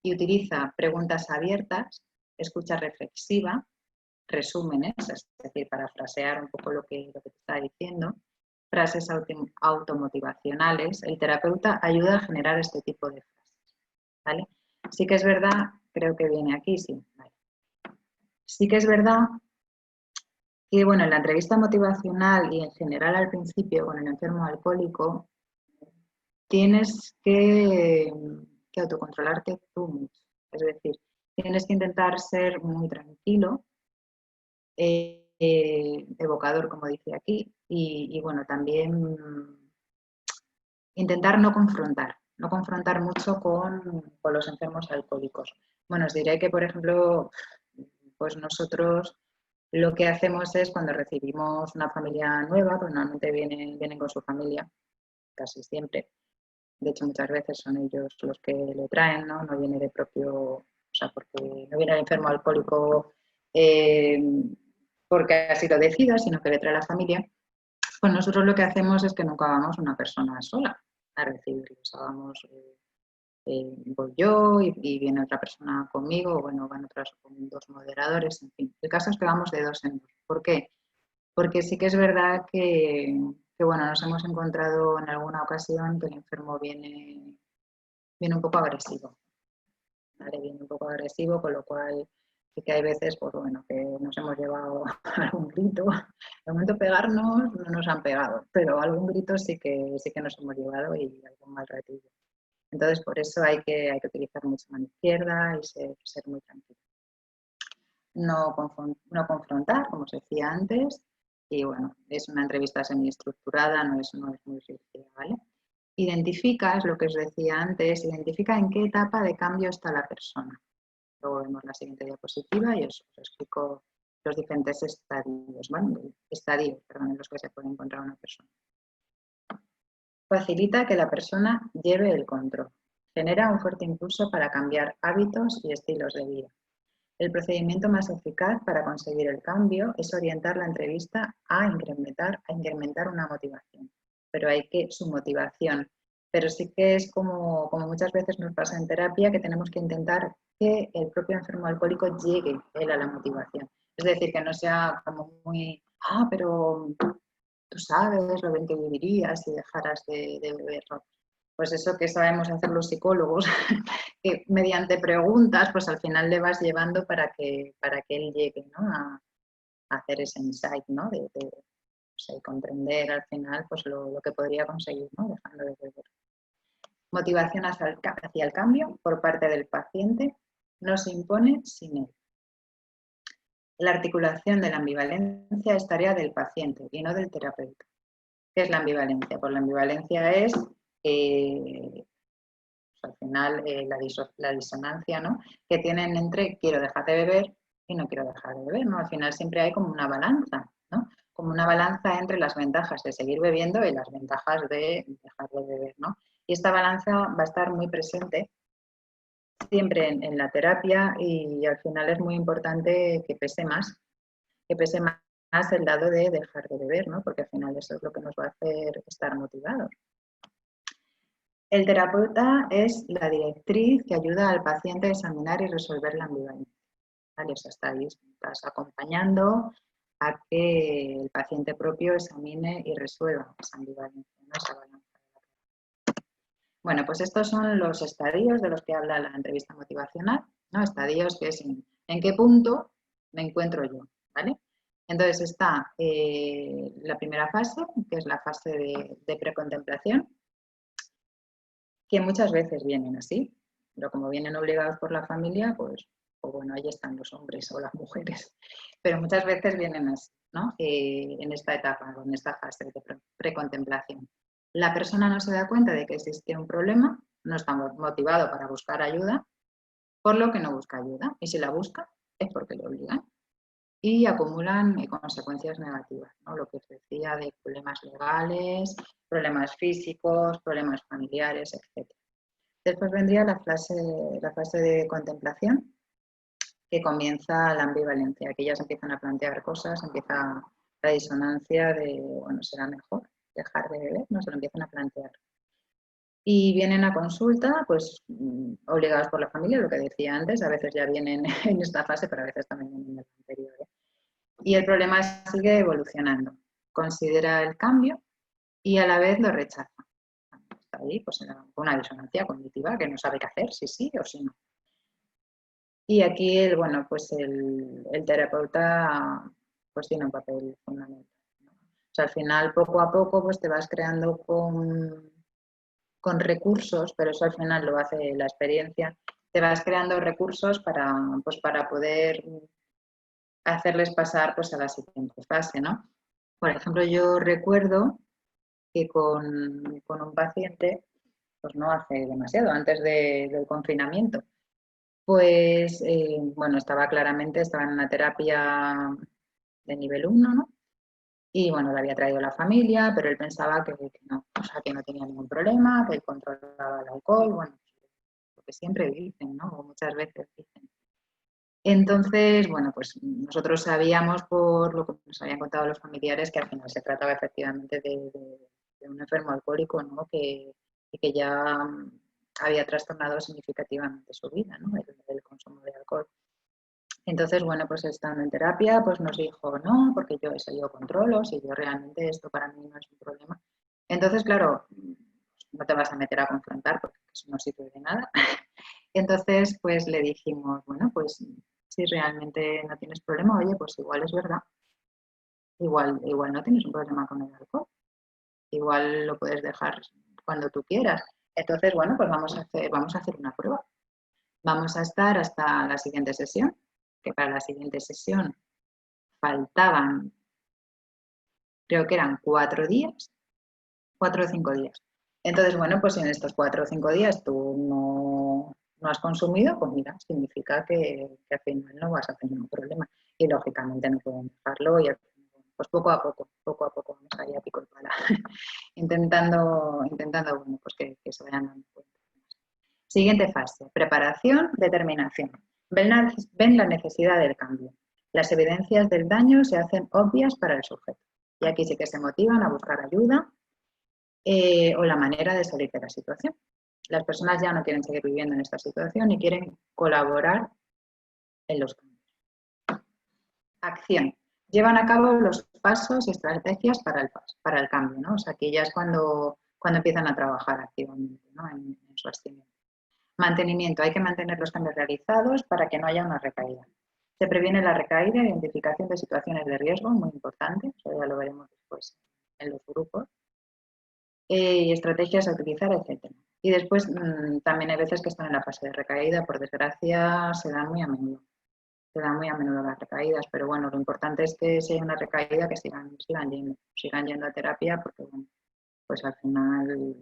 Speaker 1: y utiliza preguntas abiertas, escucha reflexiva, resúmenes, es decir, parafrasear un poco lo que te está diciendo, frases automotivacionales. El terapeuta ayuda a generar este tipo de frases, ¿vale? Sí que es verdad, creo que viene aquí, sí, vale. Sí que es verdad que, bueno, en la entrevista motivacional y en general al principio con el enfermo alcohólico, tienes que autocontrolarte tú mucho. Es decir, tienes que intentar ser muy tranquilo, evocador, como dice aquí, y bueno, también intentar no confrontar mucho con los enfermos alcohólicos. Bueno, os diré que, por ejemplo, pues nosotros lo que hacemos es cuando recibimos una familia nueva, pues normalmente vienen con su familia, casi siempre. De hecho, muchas veces son ellos los que le traen, ¿no? No viene de propio, o sea, porque no viene el enfermo alcohólico porque así lo decida, sino que le trae la familia. Pues nosotros lo que hacemos es que nunca vamos una persona sola a recibirlos. Voy yo y viene otra persona conmigo, o bueno, van otras con dos moderadores, en fin. El caso es que vamos de dos en dos. ¿Por qué? Porque sí que es verdad que bueno, nos hemos encontrado en alguna ocasión que el enfermo viene un poco agresivo, ¿vale? Viene un poco agresivo, con lo cual sí que hay veces, pues bueno, que nos hemos llevado algún grito. De momento pegarnos no nos han pegado, pero algún grito sí que nos hemos llevado y algún mal ratillo. Entonces, por eso hay que utilizar mucho mano izquierda y ser muy tranquilo. No confrontar, como os decía antes, y bueno, es una entrevista semiestructurada, no es muy rígida, ¿vale? identifica, es lo que os decía antes, identifica en qué etapa de cambio está la persona. Luego vemos la siguiente diapositiva y os explico los diferentes estadios, ¿vale? En los que se puede encontrar una persona. Facilita que la persona lleve el control. Genera un fuerte impulso para cambiar hábitos y estilos de vida. El procedimiento más eficaz para conseguir el cambio es orientar la entrevista a incrementar una motivación. Pero su motivación. Pero sí que es como muchas veces nos pasa en terapia, que tenemos que intentar que el propio enfermo alcohólico llegue él a la motivación. Es decir, que no sea como muy, pero tú sabes lo bien que vivirías si dejaras de beberlo. Pues eso que sabemos hacer los psicólogos, que mediante preguntas, pues al final le vas llevando para que él llegue, ¿no? a hacer ese insight, ¿no? de comprender al final pues lo que podría conseguir, ¿no? Dejando de beber. Motivación hacia el cambio por parte del paciente no se impone sin él. La articulación de la ambivalencia es tarea del paciente y no del terapeuta. ¿Qué es la ambivalencia? Pues la ambivalencia es al final la disonancia, ¿no? Que tienen entre quiero dejar de beber y no quiero dejar de beber, ¿no? Al final siempre hay como una balanza, ¿no? Como una balanza entre las ventajas de seguir bebiendo y las ventajas de dejar de beber, ¿no? Y esta balanza va a estar muy presente siempre en la terapia y al final es muy importante que pese más el lado de dejar de beber, ¿no? Porque al final eso es lo que nos va a hacer estar motivados. El terapeuta es la directriz que ayuda al paciente a examinar y resolver la ambivalencia. ¿Vale? O sea, estás acompañando a que el paciente propio examine y resuelva esa ambivalencia, ¿no? Esa balanza. Bueno, pues estos son los estadios de los que habla la entrevista motivacional, ¿no? Estadios que es en qué punto me encuentro yo, ¿vale? Entonces está la primera fase, que es la fase de precontemplación, que muchas veces vienen así, pero como vienen obligados por la familia, pues bueno, ahí están los hombres o las mujeres, pero muchas veces vienen así, ¿no? En esta etapa, en esta fase de precontemplación. La persona no se da cuenta de que existe un problema, no está motivado para buscar ayuda, por lo que no busca ayuda, y si la busca es porque le obligan. Y acumulan consecuencias negativas, ¿no? Lo que os decía de problemas legales, problemas físicos, problemas familiares, etc. Después vendría la fase de contemplación, que comienza la ambivalencia, que ya se empiezan a plantear cosas, empieza la disonancia de, bueno, será mejor dejar de beber, no se lo empiezan a plantear. Y vienen a consulta, pues obligados por la familia, lo que decía antes, a veces ya vienen en esta fase, pero a veces también en la anterior. Y el problema sigue evolucionando. Considera el cambio y a la vez lo rechaza. Está ahí, pues una disonancia cognitiva que no sabe qué hacer, si sí o si no. Y aquí el terapeuta pues tiene un papel fundamental, ¿no? O sea, al final, poco a poco, pues te vas creando con recursos, pero eso al final lo hace la experiencia, te vas creando recursos para poder hacerles pasar pues a la siguiente fase, ¿no? Por ejemplo, yo recuerdo que con un paciente, pues no hace demasiado, antes del confinamiento, pues estaba en una terapia de nivel 1, ¿no? Y bueno, le había traído la familia, pero él pensaba que no, o sea, que no tenía ningún problema, que él controlaba el alcohol, bueno, lo que siempre dicen, ¿no? O muchas veces dicen. Entonces, bueno, pues nosotros sabíamos por lo que nos habían contado los familiares que al final se trataba efectivamente de un enfermo alcohólico, ¿no? Y que ya había trastornado significativamente su vida, ¿no? El consumo de alcohol. Entonces, bueno, pues estando en terapia, pues nos dijo, no, porque yo controlo, si yo realmente esto para mí no es un problema. Entonces, claro, no te vas a meter a confrontar porque eso no sirve de nada. Entonces, pues le dijimos, bueno, pues si realmente no tienes problema, oye, pues igual es verdad. Igual no tienes un problema con el alcohol. Igual lo puedes dejar cuando tú quieras. Entonces, bueno, pues vamos a hacer una prueba. Vamos a estar hasta la siguiente sesión, que para la siguiente sesión faltaban, creo que eran 4 días, 4 o 5 días. Entonces, bueno, pues si en estos 4 o 5 días tú no has consumido, pues mira, significa que al final no vas a tener un problema. Y lógicamente no pueden dejarlo y pues poco a poco vamos ahí a pico y pala, intentando bueno, pues que se vayan dando cuenta. Siguiente fase, preparación, determinación. Ven la necesidad del cambio. Las evidencias del daño se hacen obvias para el sujeto. Y aquí sí que se motivan a buscar ayuda o la manera de salir de la situación. Las personas ya no quieren seguir viviendo en esta situación y quieren colaborar en los cambios. Acción. Llevan a cabo los pasos y estrategias para el cambio, ¿no? O sea, que ya es cuando empiezan a trabajar activamente, ¿no? en su abstinencia. Mantenimiento. Hay que mantener los cambios realizados para que no haya una recaída. Se previene la recaída, identificación de situaciones de riesgo, muy importante, eso ya lo veremos después en los grupos. Y estrategias a utilizar, etc. Y después también hay veces que están en la fase de recaída, por desgracia se dan muy a menudo. Se dan muy a menudo las recaídas, pero bueno, lo importante es que si hay una recaída que sigan yendo a terapia, porque bueno, pues al final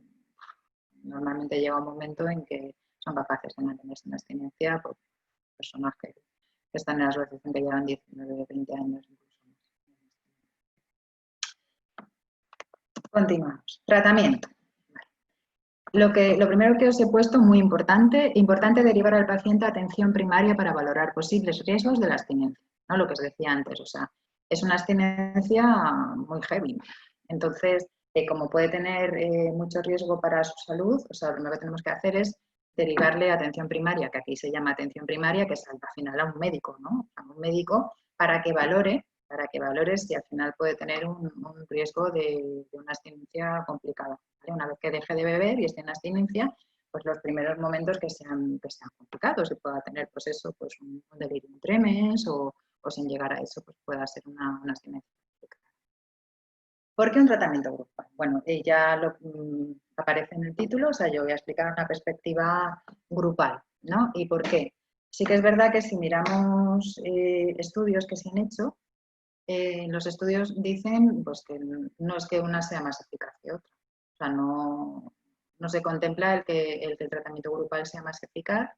Speaker 1: normalmente llega un momento en que son capaces de mantenerse en abstinencia por personas que están en la asociación que llevan 19, 20 años incluso más. Continuamos. Tratamiento. Lo primero que os he puesto, muy importante derivar al paciente a atención primaria para valorar posibles riesgos de la abstinencia, ¿no? Lo que os decía antes, o sea, es una abstinencia muy heavy. Entonces, como puede tener mucho riesgo para su salud, o sea, lo primero que tenemos que hacer es derivarle a atención primaria, que aquí se llama atención primaria, que es al final a un médico, ¿no? A un médico para que valore si al final puede tener un riesgo de una abstinencia complicada. ¿Vale? Una vez que deje de beber y esté en abstinencia, pues los primeros momentos que sean complicados y pueda tener pues eso, pues un delirium tremens o sin llegar a eso, pues pueda ser una abstinencia complicada. ¿Por qué un tratamiento grupal? Bueno, ya aparece en el título, o sea, yo voy a explicar una perspectiva grupal, ¿no? ¿Y por qué? Sí que es verdad que si miramos estudios que se han hecho, los estudios dicen pues, que no es que una sea más eficaz que otra. O sea, no se contempla el que el tratamiento grupal sea más eficaz,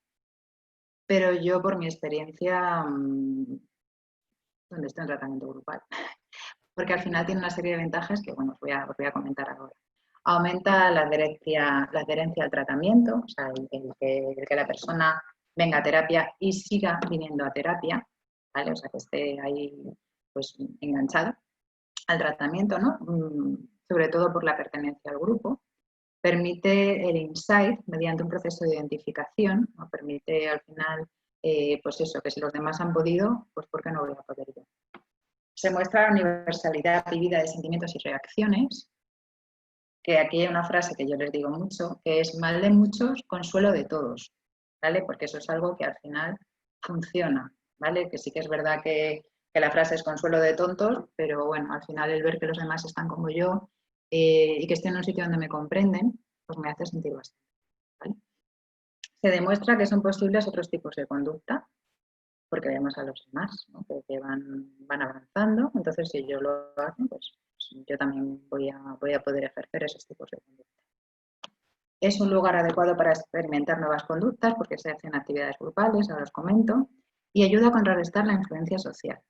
Speaker 1: pero yo por mi experiencia, ¿dónde está el tratamiento grupal? Porque al final tiene una serie de ventajas que bueno, os voy a comentar ahora. Aumenta la adherencia al tratamiento, o sea, el que la persona venga a terapia y siga viniendo a terapia, ¿vale? O sea, que esté ahí pues enganchado al tratamiento, ¿no? Sobre todo por la pertenencia al grupo. Permite el insight mediante un proceso de identificación, ¿no? Permite al final, pues eso, que si los demás han podido, pues ¿por qué no voy a poder yo? Se muestra la universalidad vivida de sentimientos y reacciones, que aquí hay una frase que yo les digo mucho, que es mal de muchos, consuelo de todos, ¿vale? Porque eso es algo que al final funciona, ¿vale? Que sí que es verdad que la frase es consuelo de tontos, pero bueno, al final el ver que los demás están como yo y que estoy en un sitio donde me comprenden, pues me hace sentir bastante, ¿vale? Se demuestra que son posibles otros tipos de conducta, porque vemos a los demás, ¿no? que van avanzando, entonces si ellos lo hacen, pues yo también voy a poder ejercer esos tipos de conducta. Es un lugar adecuado para experimentar nuevas conductas porque se hacen actividades grupales, ahora os comento, y ayuda a contrarrestar la influencia social,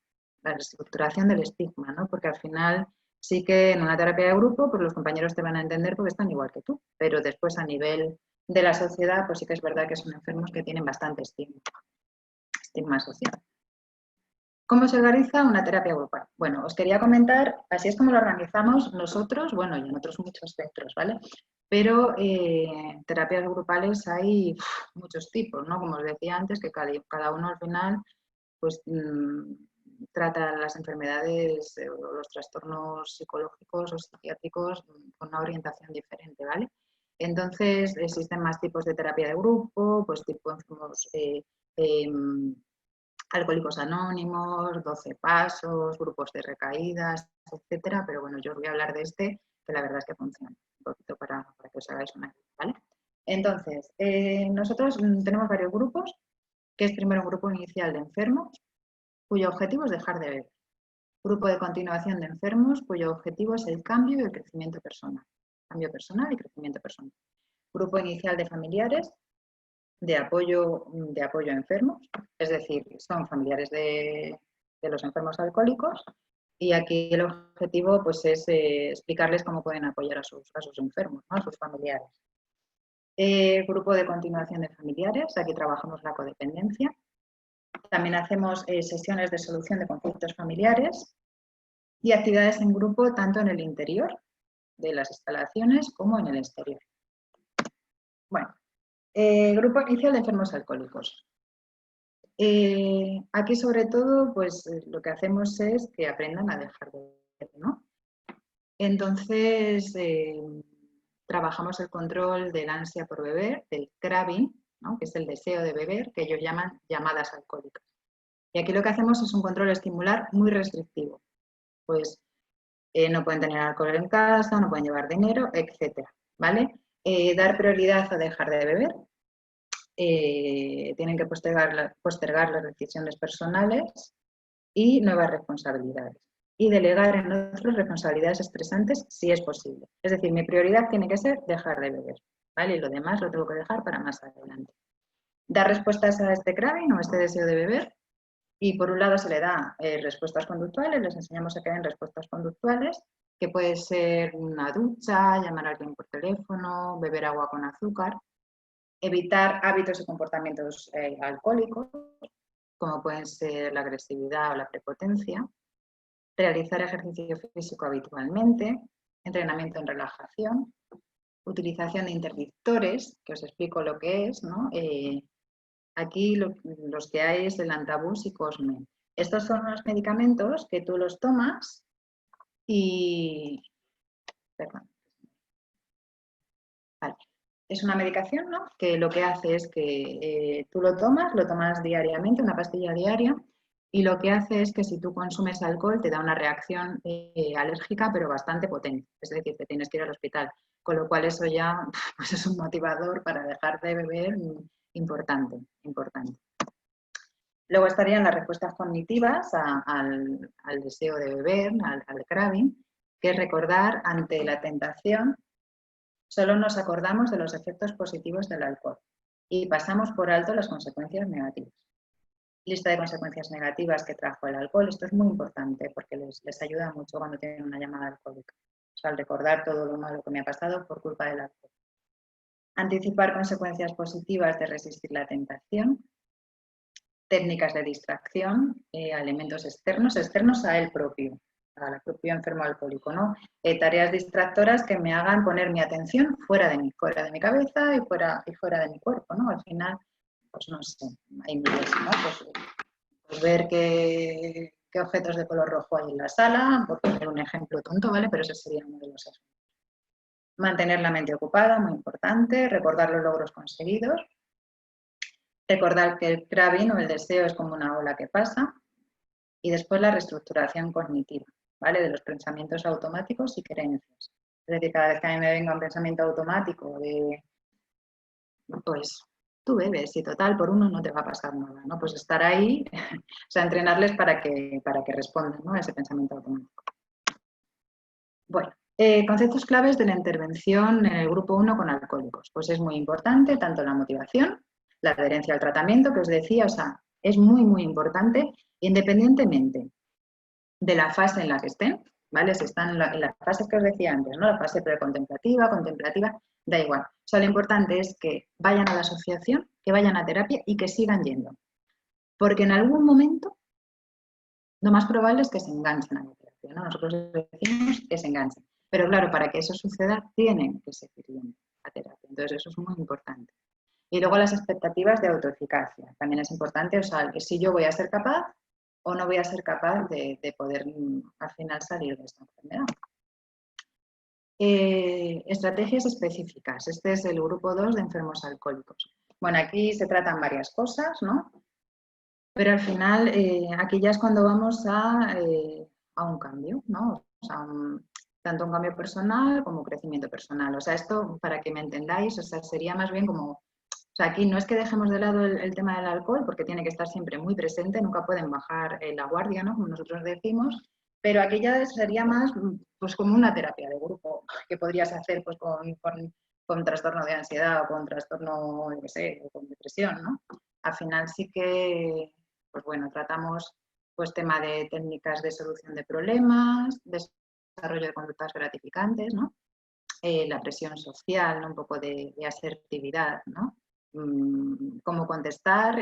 Speaker 1: la reestructuración del estigma, ¿no? Porque al final sí que en una terapia de grupo pues los compañeros te van a entender porque están igual que tú, pero después a nivel de la sociedad pues sí que es verdad que son enfermos que tienen bastante estigma social. ¿Cómo se organiza una terapia grupal? Bueno, os quería comentar, así es como lo organizamos nosotros, bueno, y en otros muchos centros, ¿vale? Pero terapias grupales hay muchos tipos, ¿no? Como os decía antes, que cada uno al final pues trata las enfermedades o los trastornos psicológicos o psiquiátricos con una orientación diferente, ¿vale? Entonces existen más tipos de terapia de grupo, pues tipo enfermos Alcohólicos Anónimos, 12 pasos, grupos de recaídas, etcétera. Pero bueno, yo os voy a hablar de este, que la verdad es que funciona, un poquito para que os hagáis una idea, ¿vale? Entonces, nosotros tenemos varios grupos, que es primero un grupo inicial de enfermos, cuyo objetivo es dejar de beber. Grupo de continuación de enfermos, cuyo objetivo es el cambio y el crecimiento personal. cambio personal y crecimiento personal. Grupo inicial de familiares de apoyo a enfermos, es decir, son familiares de los enfermos alcohólicos, y aquí el objetivo pues, es explicarles cómo pueden apoyar a sus enfermos, ¿no? A sus familiares. Grupo de continuación de familiares, aquí trabajamos la codependencia. También hacemos sesiones de solución de conflictos familiares y actividades en grupo tanto en el interior de las instalaciones como en el exterior. Bueno, grupo inicial de enfermos alcohólicos. Aquí sobre todo pues lo que hacemos es que aprendan a dejar de beber, ¿no? Entonces trabajamos el control del ansia por beber, del craving, ¿no? Que es el deseo de beber, que ellos llaman llamadas alcohólicas. Y aquí lo que hacemos es un control estimular muy restrictivo. Pues no pueden tener alcohol en casa, no pueden llevar dinero, etcétera, ¿vale? Dar prioridad a dejar de beber. Tienen que postergar las decisiones personales y nuevas responsabilidades. Y delegar en otros responsabilidades estresantes si es posible. Es decir, mi prioridad tiene que ser dejar de beber, ¿vale? Y lo demás lo tengo que dejar para más adelante. Dar respuestas a este craving o a este deseo de beber. Y por un lado se le da respuestas conductuales, les enseñamos a que den respuestas conductuales, que puede ser una ducha, llamar a alguien por teléfono, beber agua con azúcar, evitar hábitos y comportamientos alcohólicos, como pueden ser la agresividad o la prepotencia, realizar ejercicio físico habitualmente, entrenamiento en relajación, utilización de interdictores, que os explico lo que es, ¿no? Aquí los que hay es el Antabus y Cosme. Estos son unos medicamentos que tú los tomas y... Perdón. Vale. Es una medicación, ¿no? Que lo que hace es que tú lo tomas diariamente, una pastilla diaria, y lo que hace es que si tú consumes alcohol te da una reacción alérgica, pero bastante potente. Es decir, te tienes que ir al hospital. Con lo cual eso ya pues es un motivador para dejar de beber importante. Luego estarían las respuestas cognitivas al deseo de beber, al craving, que es recordar ante la tentación. Solo nos acordamos de los efectos positivos del alcohol y pasamos por alto las consecuencias negativas. Lista de consecuencias negativas que trajo el alcohol. Esto es muy importante porque les ayuda mucho cuando tienen una llamada alcohólica. O sea, al recordar todo lo malo que me ha pasado por culpa del alcohol. Anticipar consecuencias positivas de resistir la tentación. Técnicas de distracción a elementos externos a él propio, al propio enfermo alcohólico, ¿no? Tareas distractoras que me hagan poner mi atención fuera de mi cabeza y fuera de mi cuerpo, ¿no? Al final, pues no sé, hay miles, ¿no? Pues ver qué objetos de color rojo hay en la sala, por poner un ejemplo tonto, ¿vale? Pero ese sería uno de los ejemplos. Mantener la mente ocupada, muy importante, recordar los logros conseguidos. Recordar que el craving o el deseo es como una ola que pasa. Y después la reestructuración cognitiva, ¿vale? De los pensamientos automáticos y creencias. Es decir, cada vez que a mí me venga un pensamiento automático de, pues, tú bebes y total, por uno no te va a pasar nada, ¿no? Pues estar ahí, o sea, entrenarles para que respondan, ¿no? A ese pensamiento automático. Bueno, conceptos claves de la intervención en el grupo 1 con alcohólicos. Pues es muy importante tanto la motivación, la adherencia al tratamiento, que os decía, o sea, es muy, muy importante, independientemente de la fase en la que estén, ¿vale? Si están en las fases que os decía antes, ¿no? La fase precontemplativa, contemplativa, da igual. O sea, lo importante es que vayan a la asociación, que vayan a terapia y que sigan yendo. Porque en algún momento lo más probable es que se enganchen a la terapia, ¿no? Nosotros decimos que se enganchen. Pero claro, para que eso suceda, tienen que seguir yendo a terapia. Entonces, eso es muy importante. Y luego las expectativas de autoeficacia. También es importante, o sea, si yo voy a ser capaz o no voy a ser capaz de poder al final salir de esta enfermedad. Estrategias específicas. Este es el grupo 2 de enfermos alcohólicos. Bueno, aquí se tratan varias cosas, ¿no? Pero al final, aquí ya es cuando vamos a un cambio, ¿no? O sea, tanto un cambio personal como crecimiento personal. O sea, esto, para que me entendáis, o sea, sería más bien como... O sea, aquí no es que dejemos de lado el tema del alcohol, porque tiene que estar siempre muy presente, nunca pueden bajar la guardia, ¿no? Como nosotros decimos, Pero aquí ya sería más pues como una terapia de grupo que podrías hacer pues con trastorno de ansiedad o con trastorno, yo qué sé, o con depresión, ¿no? Al final sí que, pues bueno, tratamos pues tema de técnicas de solución de problemas, desarrollo de conductas gratificantes, ¿no? La presión social, ¿no? Un poco de asertividad, ¿no? Cómo contestar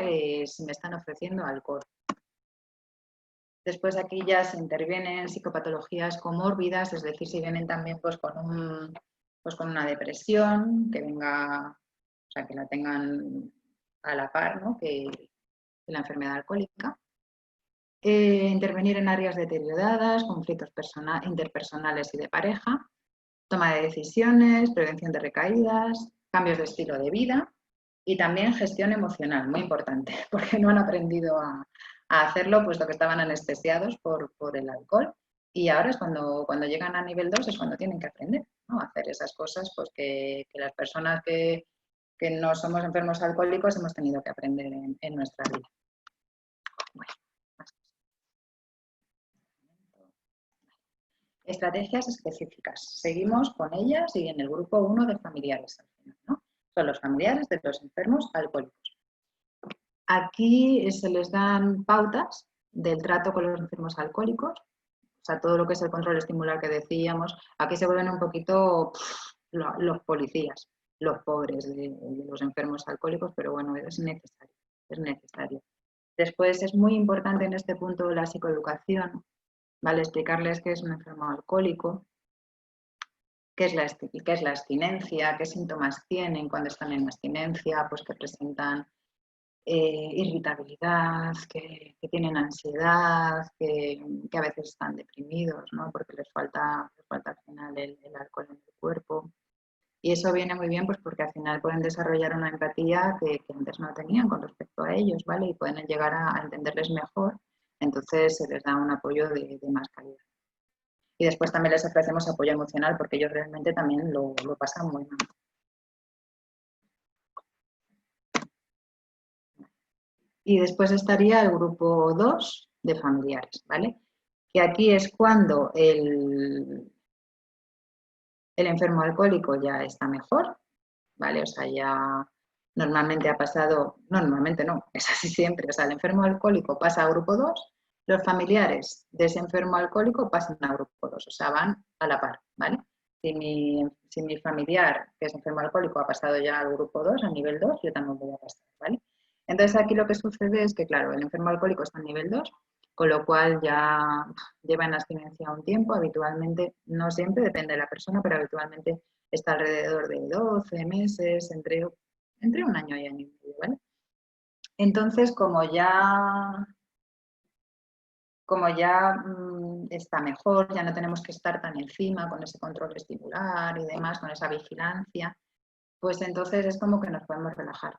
Speaker 1: si me están ofreciendo alcohol. Después aquí ya se intervienen psicopatologías comórbidas, es decir, si vienen también pues con una depresión, que venga, o sea, que la tengan a la par, ¿no? que la enfermedad alcohólica. Intervenir en áreas deterioradas, conflictos interpersonales y de pareja, toma de decisiones, prevención de recaídas, cambios de estilo de vida y también gestión emocional, muy importante, porque no han aprendido a hacerlo puesto que estaban anestesiados por el alcohol. Y ahora es cuando llegan a nivel 2 es cuando tienen que aprender, ¿no? A hacer esas cosas pues que las personas que no somos enfermos alcohólicos hemos tenido que aprender en nuestra vida. Bueno, estrategias específicas. Seguimos con ellas y en el grupo 1 de familiares, ¿no? Son los familiares de los enfermos alcohólicos. Aquí se les dan pautas del trato con los enfermos alcohólicos, o sea, todo lo que es el control estimular que decíamos. Aquí se vuelven un poquito los policías, los pobres de los enfermos alcohólicos, pero bueno, es necesario, es necesario. Después es muy importante en este punto la psicoeducación, ¿vale? Explicarles qué es un enfermo alcohólico, qué es la abstinencia, qué síntomas tienen cuando están en abstinencia, pues que presentan irritabilidad, que tienen ansiedad, que a veces están deprimidos, ¿no? Porque les falta al final el alcohol en el cuerpo. Y eso viene muy bien pues porque al final pueden desarrollar una empatía que antes no tenían con respecto a ellos, ¿vale? Y pueden llegar a entenderles mejor, entonces se les da un apoyo de más calidad. Y después también les ofrecemos apoyo emocional porque ellos realmente también lo pasan muy mal. Y después estaría el grupo 2 de familiares, ¿vale? Que aquí es cuando el enfermo alcohólico ya está mejor, ¿vale? O sea, ya normalmente ha pasado, no, normalmente no, es así siempre, o sea, el enfermo alcohólico pasa a grupo 2, los familiares de ese enfermo alcohólico pasan a grupo 2, o sea, van a la par, ¿vale? Si mi familiar, que es enfermo alcohólico, ha pasado ya al grupo 2, a nivel 2, yo también voy a pasar, ¿vale? Entonces aquí lo que sucede es que, claro, el enfermo alcohólico está en nivel 2, con lo cual ya lleva en abstinencia un tiempo, habitualmente, no siempre, depende de la persona, pero habitualmente está alrededor de 12 meses, entre un año y año y medio, ¿vale? Entonces, como ya está mejor, ya no tenemos que estar tan encima con ese control estimular y demás, con esa vigilancia, pues entonces es como que nos podemos relajar.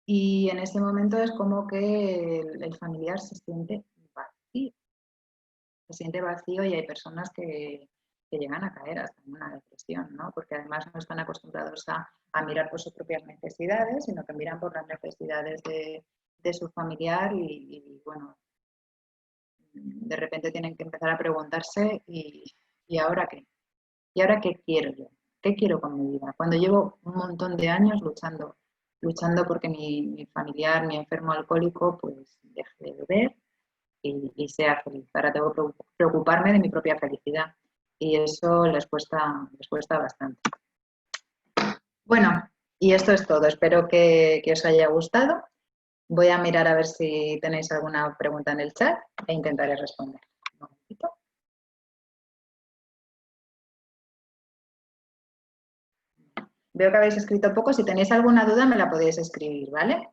Speaker 1: Y en ese momento es como que el familiar se siente vacío y hay personas que llegan a caer hasta en una depresión, ¿no? Porque además no están acostumbrados a mirar por sus propias necesidades, sino que miran por las necesidades de su familiar y, bueno, de repente tienen que empezar a preguntarse ¿y ahora qué? ¿Y ahora qué quiero yo? ¿Qué quiero con mi vida? Cuando llevo un montón de años luchando porque mi familiar, mi enfermo alcohólico, pues deje de beber y sea feliz. Ahora tengo que preocuparme de mi propia felicidad y eso les cuesta bastante. Bueno, y esto es todo. Espero que os haya gustado. Voy a mirar a ver si tenéis alguna pregunta en el chat e intentaré responder. Un momentito. Veo que habéis escrito poco. Si tenéis alguna duda me la podéis escribir, ¿vale?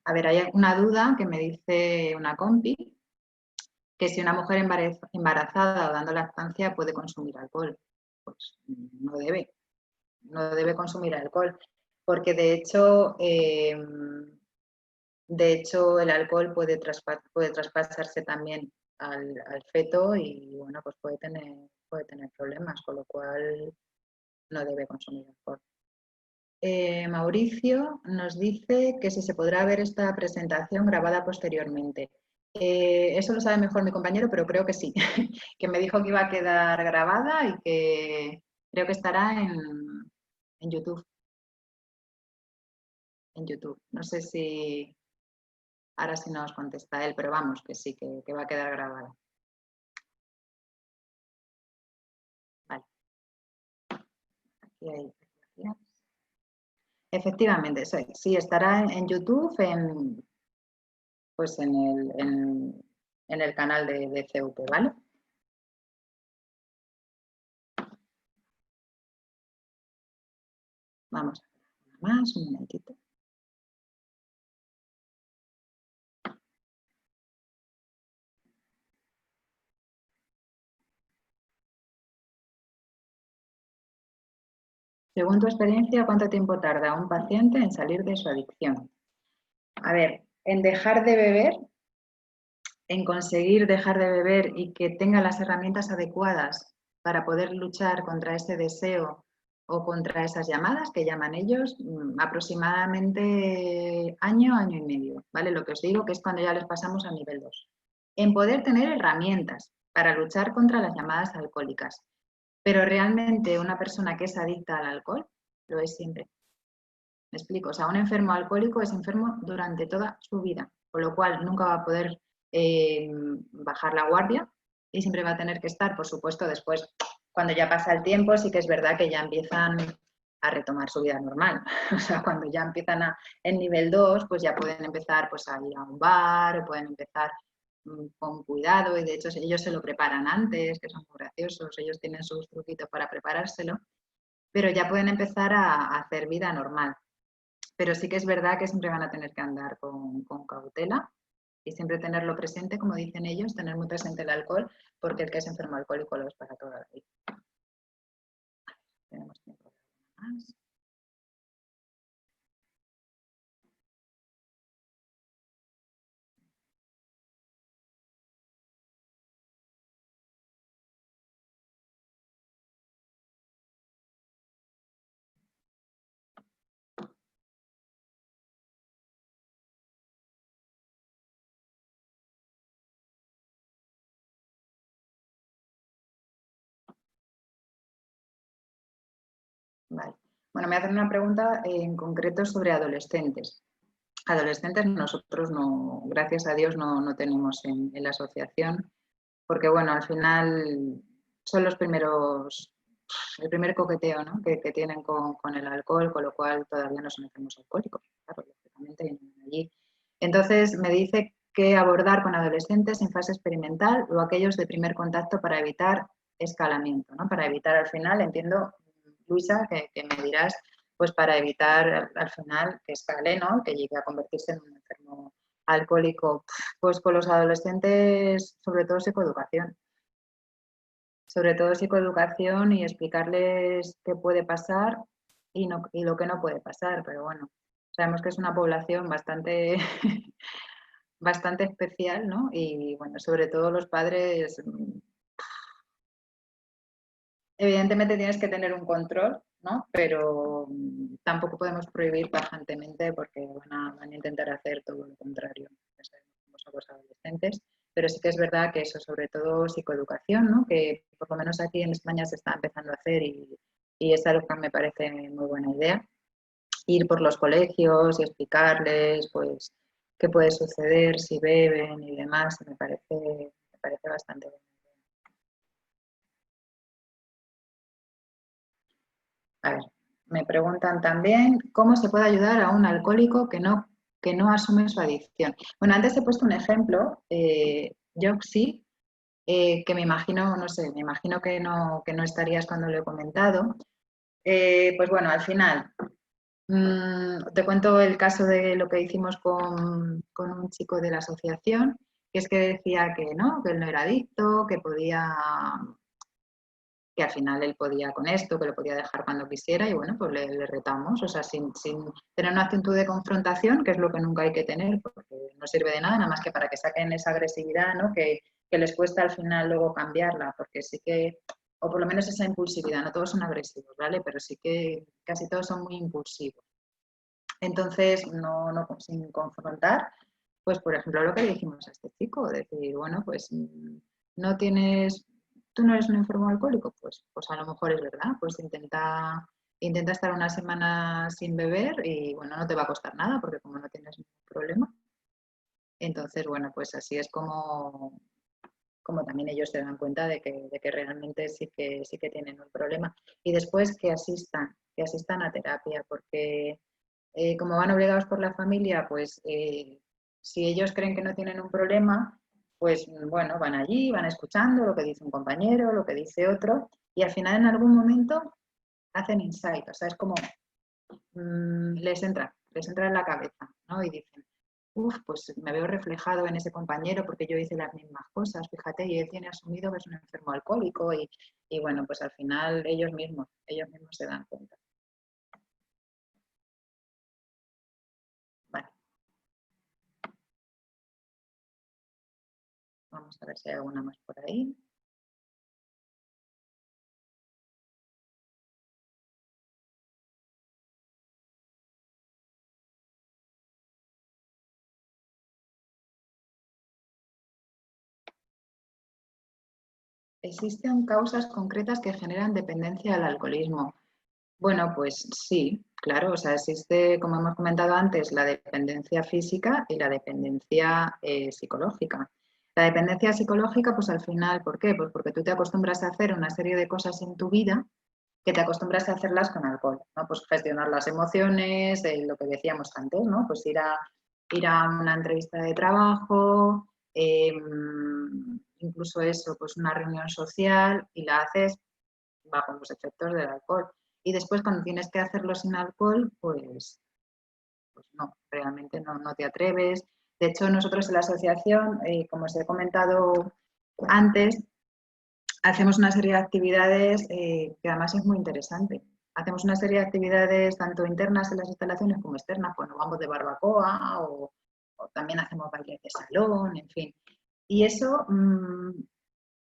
Speaker 1: A ver, hay una duda que me dice una compi, que si una mujer embarazada o dando lactancia puede consumir alcohol. Pues no debe consumir alcohol, porque de hecho el alcohol puede traspasarse también al feto y bueno, pues puede tener problemas, con lo cual no debe consumir alcohol. Mauricio nos dice que si se podrá ver esta presentación grabada posteriormente. Eso lo sabe mejor mi compañero, pero creo que sí, que me dijo que iba a quedar grabada y que creo que estará en YouTube. En YouTube. No sé si ahora sí nos contesta él, pero vamos, que sí, que va a quedar grabada. Vale. Aquí hay. Efectivamente, sí, estará en YouTube, pues en el canal de CUP, ¿vale? Vamos a ver una más, un momentito. Según tu experiencia, ¿cuánto tiempo tarda un paciente en salir de su adicción? A ver, en dejar de beber, en conseguir dejar de beber y que tenga las herramientas adecuadas para poder luchar contra ese deseo o contra esas llamadas que llaman ellos, aproximadamente año, año y medio, ¿vale? Lo que os digo que es cuando ya les pasamos al nivel 2. En poder tener herramientas para luchar contra las llamadas alcohólicas. Pero realmente una persona que es adicta al alcohol lo es siempre. Me explico, o sea, un enfermo alcohólico es enfermo durante toda su vida, con lo cual nunca va a poder bajar la guardia y siempre va a tener que estar, por supuesto, después, cuando ya pasa el tiempo, sí que es verdad que ya empiezan a retomar su vida normal. O sea, cuando ya empiezan en nivel 2, pues ya pueden empezar pues, a ir a un bar, o pueden empezar con cuidado y de hecho ellos se lo preparan antes, que son muy graciosos, ellos tienen sus truquitos para preparárselo, pero ya pueden empezar a hacer vida normal. Pero sí que es verdad que siempre van a tener que andar con cautela y siempre tenerlo presente, como dicen ellos, tener muy presente el alcohol, porque el que es enfermo alcohólico lo es para toda la vida. Tenemos tiempo más. Vale. Bueno, me hacen una pregunta en concreto sobre adolescentes. Adolescentes nosotros no, gracias a Dios, no tenemos en la asociación, porque bueno, al final son los primeros, el primer coqueteo, ¿no? que tienen con el alcohol, con lo cual todavía no son enfermos alcohólicos, claro, lógicamente vienen allí. Entonces me dice que abordar con adolescentes en fase experimental o aquellos de primer contacto para evitar escalamiento, ¿no? Para evitar al final, entiendo, Luisa, que me dirás, pues para evitar al final que escale, ¿no? Que llegue a convertirse en un enfermo alcohólico. Pues con los adolescentes, sobre todo psicoeducación. Sobre todo psicoeducación y explicarles qué puede pasar y lo que no puede pasar. Pero bueno, sabemos que es una población bastante, bastante especial, ¿no? Y bueno, sobre todo los padres, evidentemente tienes que tener un control, ¿no? Pero tampoco podemos prohibir tajantemente porque van a intentar hacer todo lo contrario. Somos los adolescentes, pero sí que es verdad que eso, sobre todo psicoeducación, ¿no? Que por lo menos aquí en España se está empezando a hacer y es algo que me parece muy buena idea. Ir por los colegios y explicarles, pues, qué puede suceder si beben y demás, me parece bastante bueno. A ver, me preguntan también cómo se puede ayudar a un alcohólico que no asume su adicción. Bueno, antes he puesto un ejemplo, yo sí, que me imagino, no sé, me imagino que no estarías cuando lo he comentado. Pues bueno, al final, te cuento el caso de lo que hicimos con un chico de la asociación, que es que decía que él no era adicto, que al final él podía con esto, que lo podía dejar cuando quisiera y bueno, pues le retamos, o sea, sin tener una actitud de confrontación, que es lo que nunca hay que tener, porque no sirve de nada, nada más que para que saquen esa agresividad, ¿no? Que les cuesta al final luego cambiarla, porque sí que o por lo menos esa impulsividad, no todos son agresivos, ¿vale? Pero sí que casi todos son muy impulsivos. Entonces, sin confrontar, pues por ejemplo lo que le dijimos a este chico, decir, bueno, pues no tienes, tú no eres un enfermo alcohólico, pues a lo mejor es verdad, pues intenta estar una semana sin beber y bueno, no te va a costar nada porque como no tienes ningún problema. Entonces, bueno, pues así es como también ellos se dan cuenta de que realmente sí que tienen un problema. Y después que asistan a terapia, porque como van obligados por la familia, pues si ellos creen que no tienen un problema, pues bueno, van allí, van escuchando lo que dice un compañero, lo que dice otro, y al final en algún momento hacen insight, o sea, es como les entra en la cabeza, ¿no? Y dicen, pues me veo reflejado en ese compañero porque yo hice las mismas cosas, fíjate, y él tiene asumido que es un enfermo alcohólico y bueno, pues al final ellos mismos se dan cuenta. Vale. Vamos a ver si hay alguna más por ahí. ¿Existen causas concretas que generan dependencia al alcoholismo? Bueno, pues sí, claro, o sea, existe, como hemos comentado antes, la dependencia física y la dependencia psicológica. La dependencia psicológica, pues al final, ¿por qué? Pues porque tú te acostumbras a hacer una serie de cosas en tu vida que te acostumbras a hacerlas con alcohol, ¿no? Pues gestionar las emociones, lo que decíamos antes, ¿no? Pues ir a una entrevista de trabajo, incluso eso, pues una reunión social y la haces bajo los efectos del alcohol. Y después cuando tienes que hacerlo sin alcohol, pues no, realmente no te atreves. De hecho, nosotros en la asociación, como os he comentado antes, hacemos una serie de actividades que además es muy interesante. Hacemos una serie de actividades tanto internas en las instalaciones como externas, pues nos vamos de barbacoa o también hacemos bailes de salón, en fin. Y eso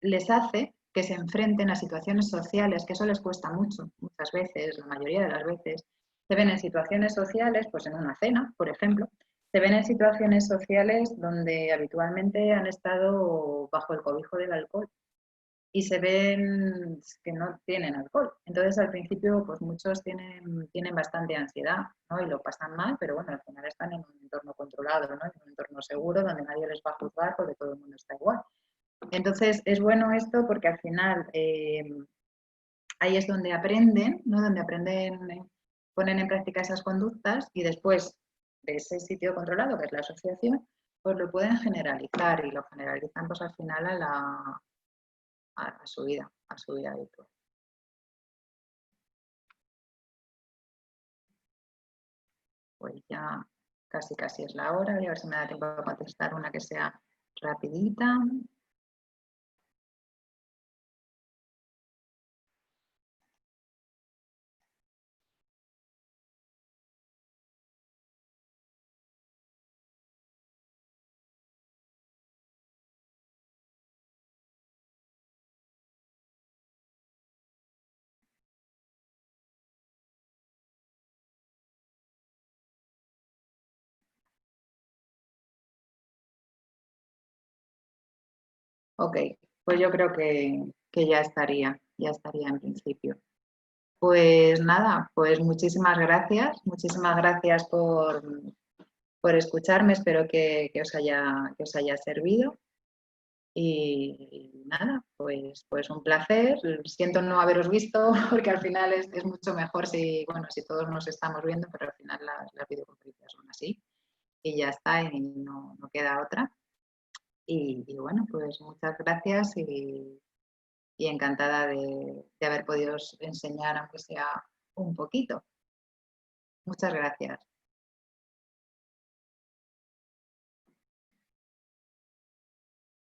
Speaker 1: les hace que se enfrenten a situaciones sociales, que eso les cuesta mucho, muchas veces, la mayoría de las veces. Se ven en situaciones sociales, pues en una cena, por ejemplo, se ven en situaciones sociales donde habitualmente han estado bajo el cobijo del alcohol y se ven que no tienen alcohol. Entonces, al principio, pues muchos tienen bastante ansiedad, ¿no? Y lo pasan mal, pero bueno, al final están en un entorno controlado, ¿no? En un entorno seguro donde nadie les va a juzgar porque todo el mundo está igual. Entonces, es bueno esto porque al final ahí es donde aprenden, ¿no? Donde aprenden, ponen en práctica esas conductas y después de ese sitio controlado, que es la asociación, pues lo pueden generalizar y lo generalizan pues al final a su vida habitual. Pues ya casi es la hora y a ver si me da tiempo de contestar una que sea rapidita. Ok, pues yo creo que ya estaría en principio. Pues nada, pues muchísimas gracias por escucharme, espero que os haya servido y nada, pues un placer, siento no haberos visto porque al final es mucho mejor si, bueno, si todos nos estamos viendo, pero al final las videoconferencias son así y ya está y no queda otra. Y bueno, pues muchas gracias y encantada de haber podido enseñar, aunque sea un poquito. Muchas gracias.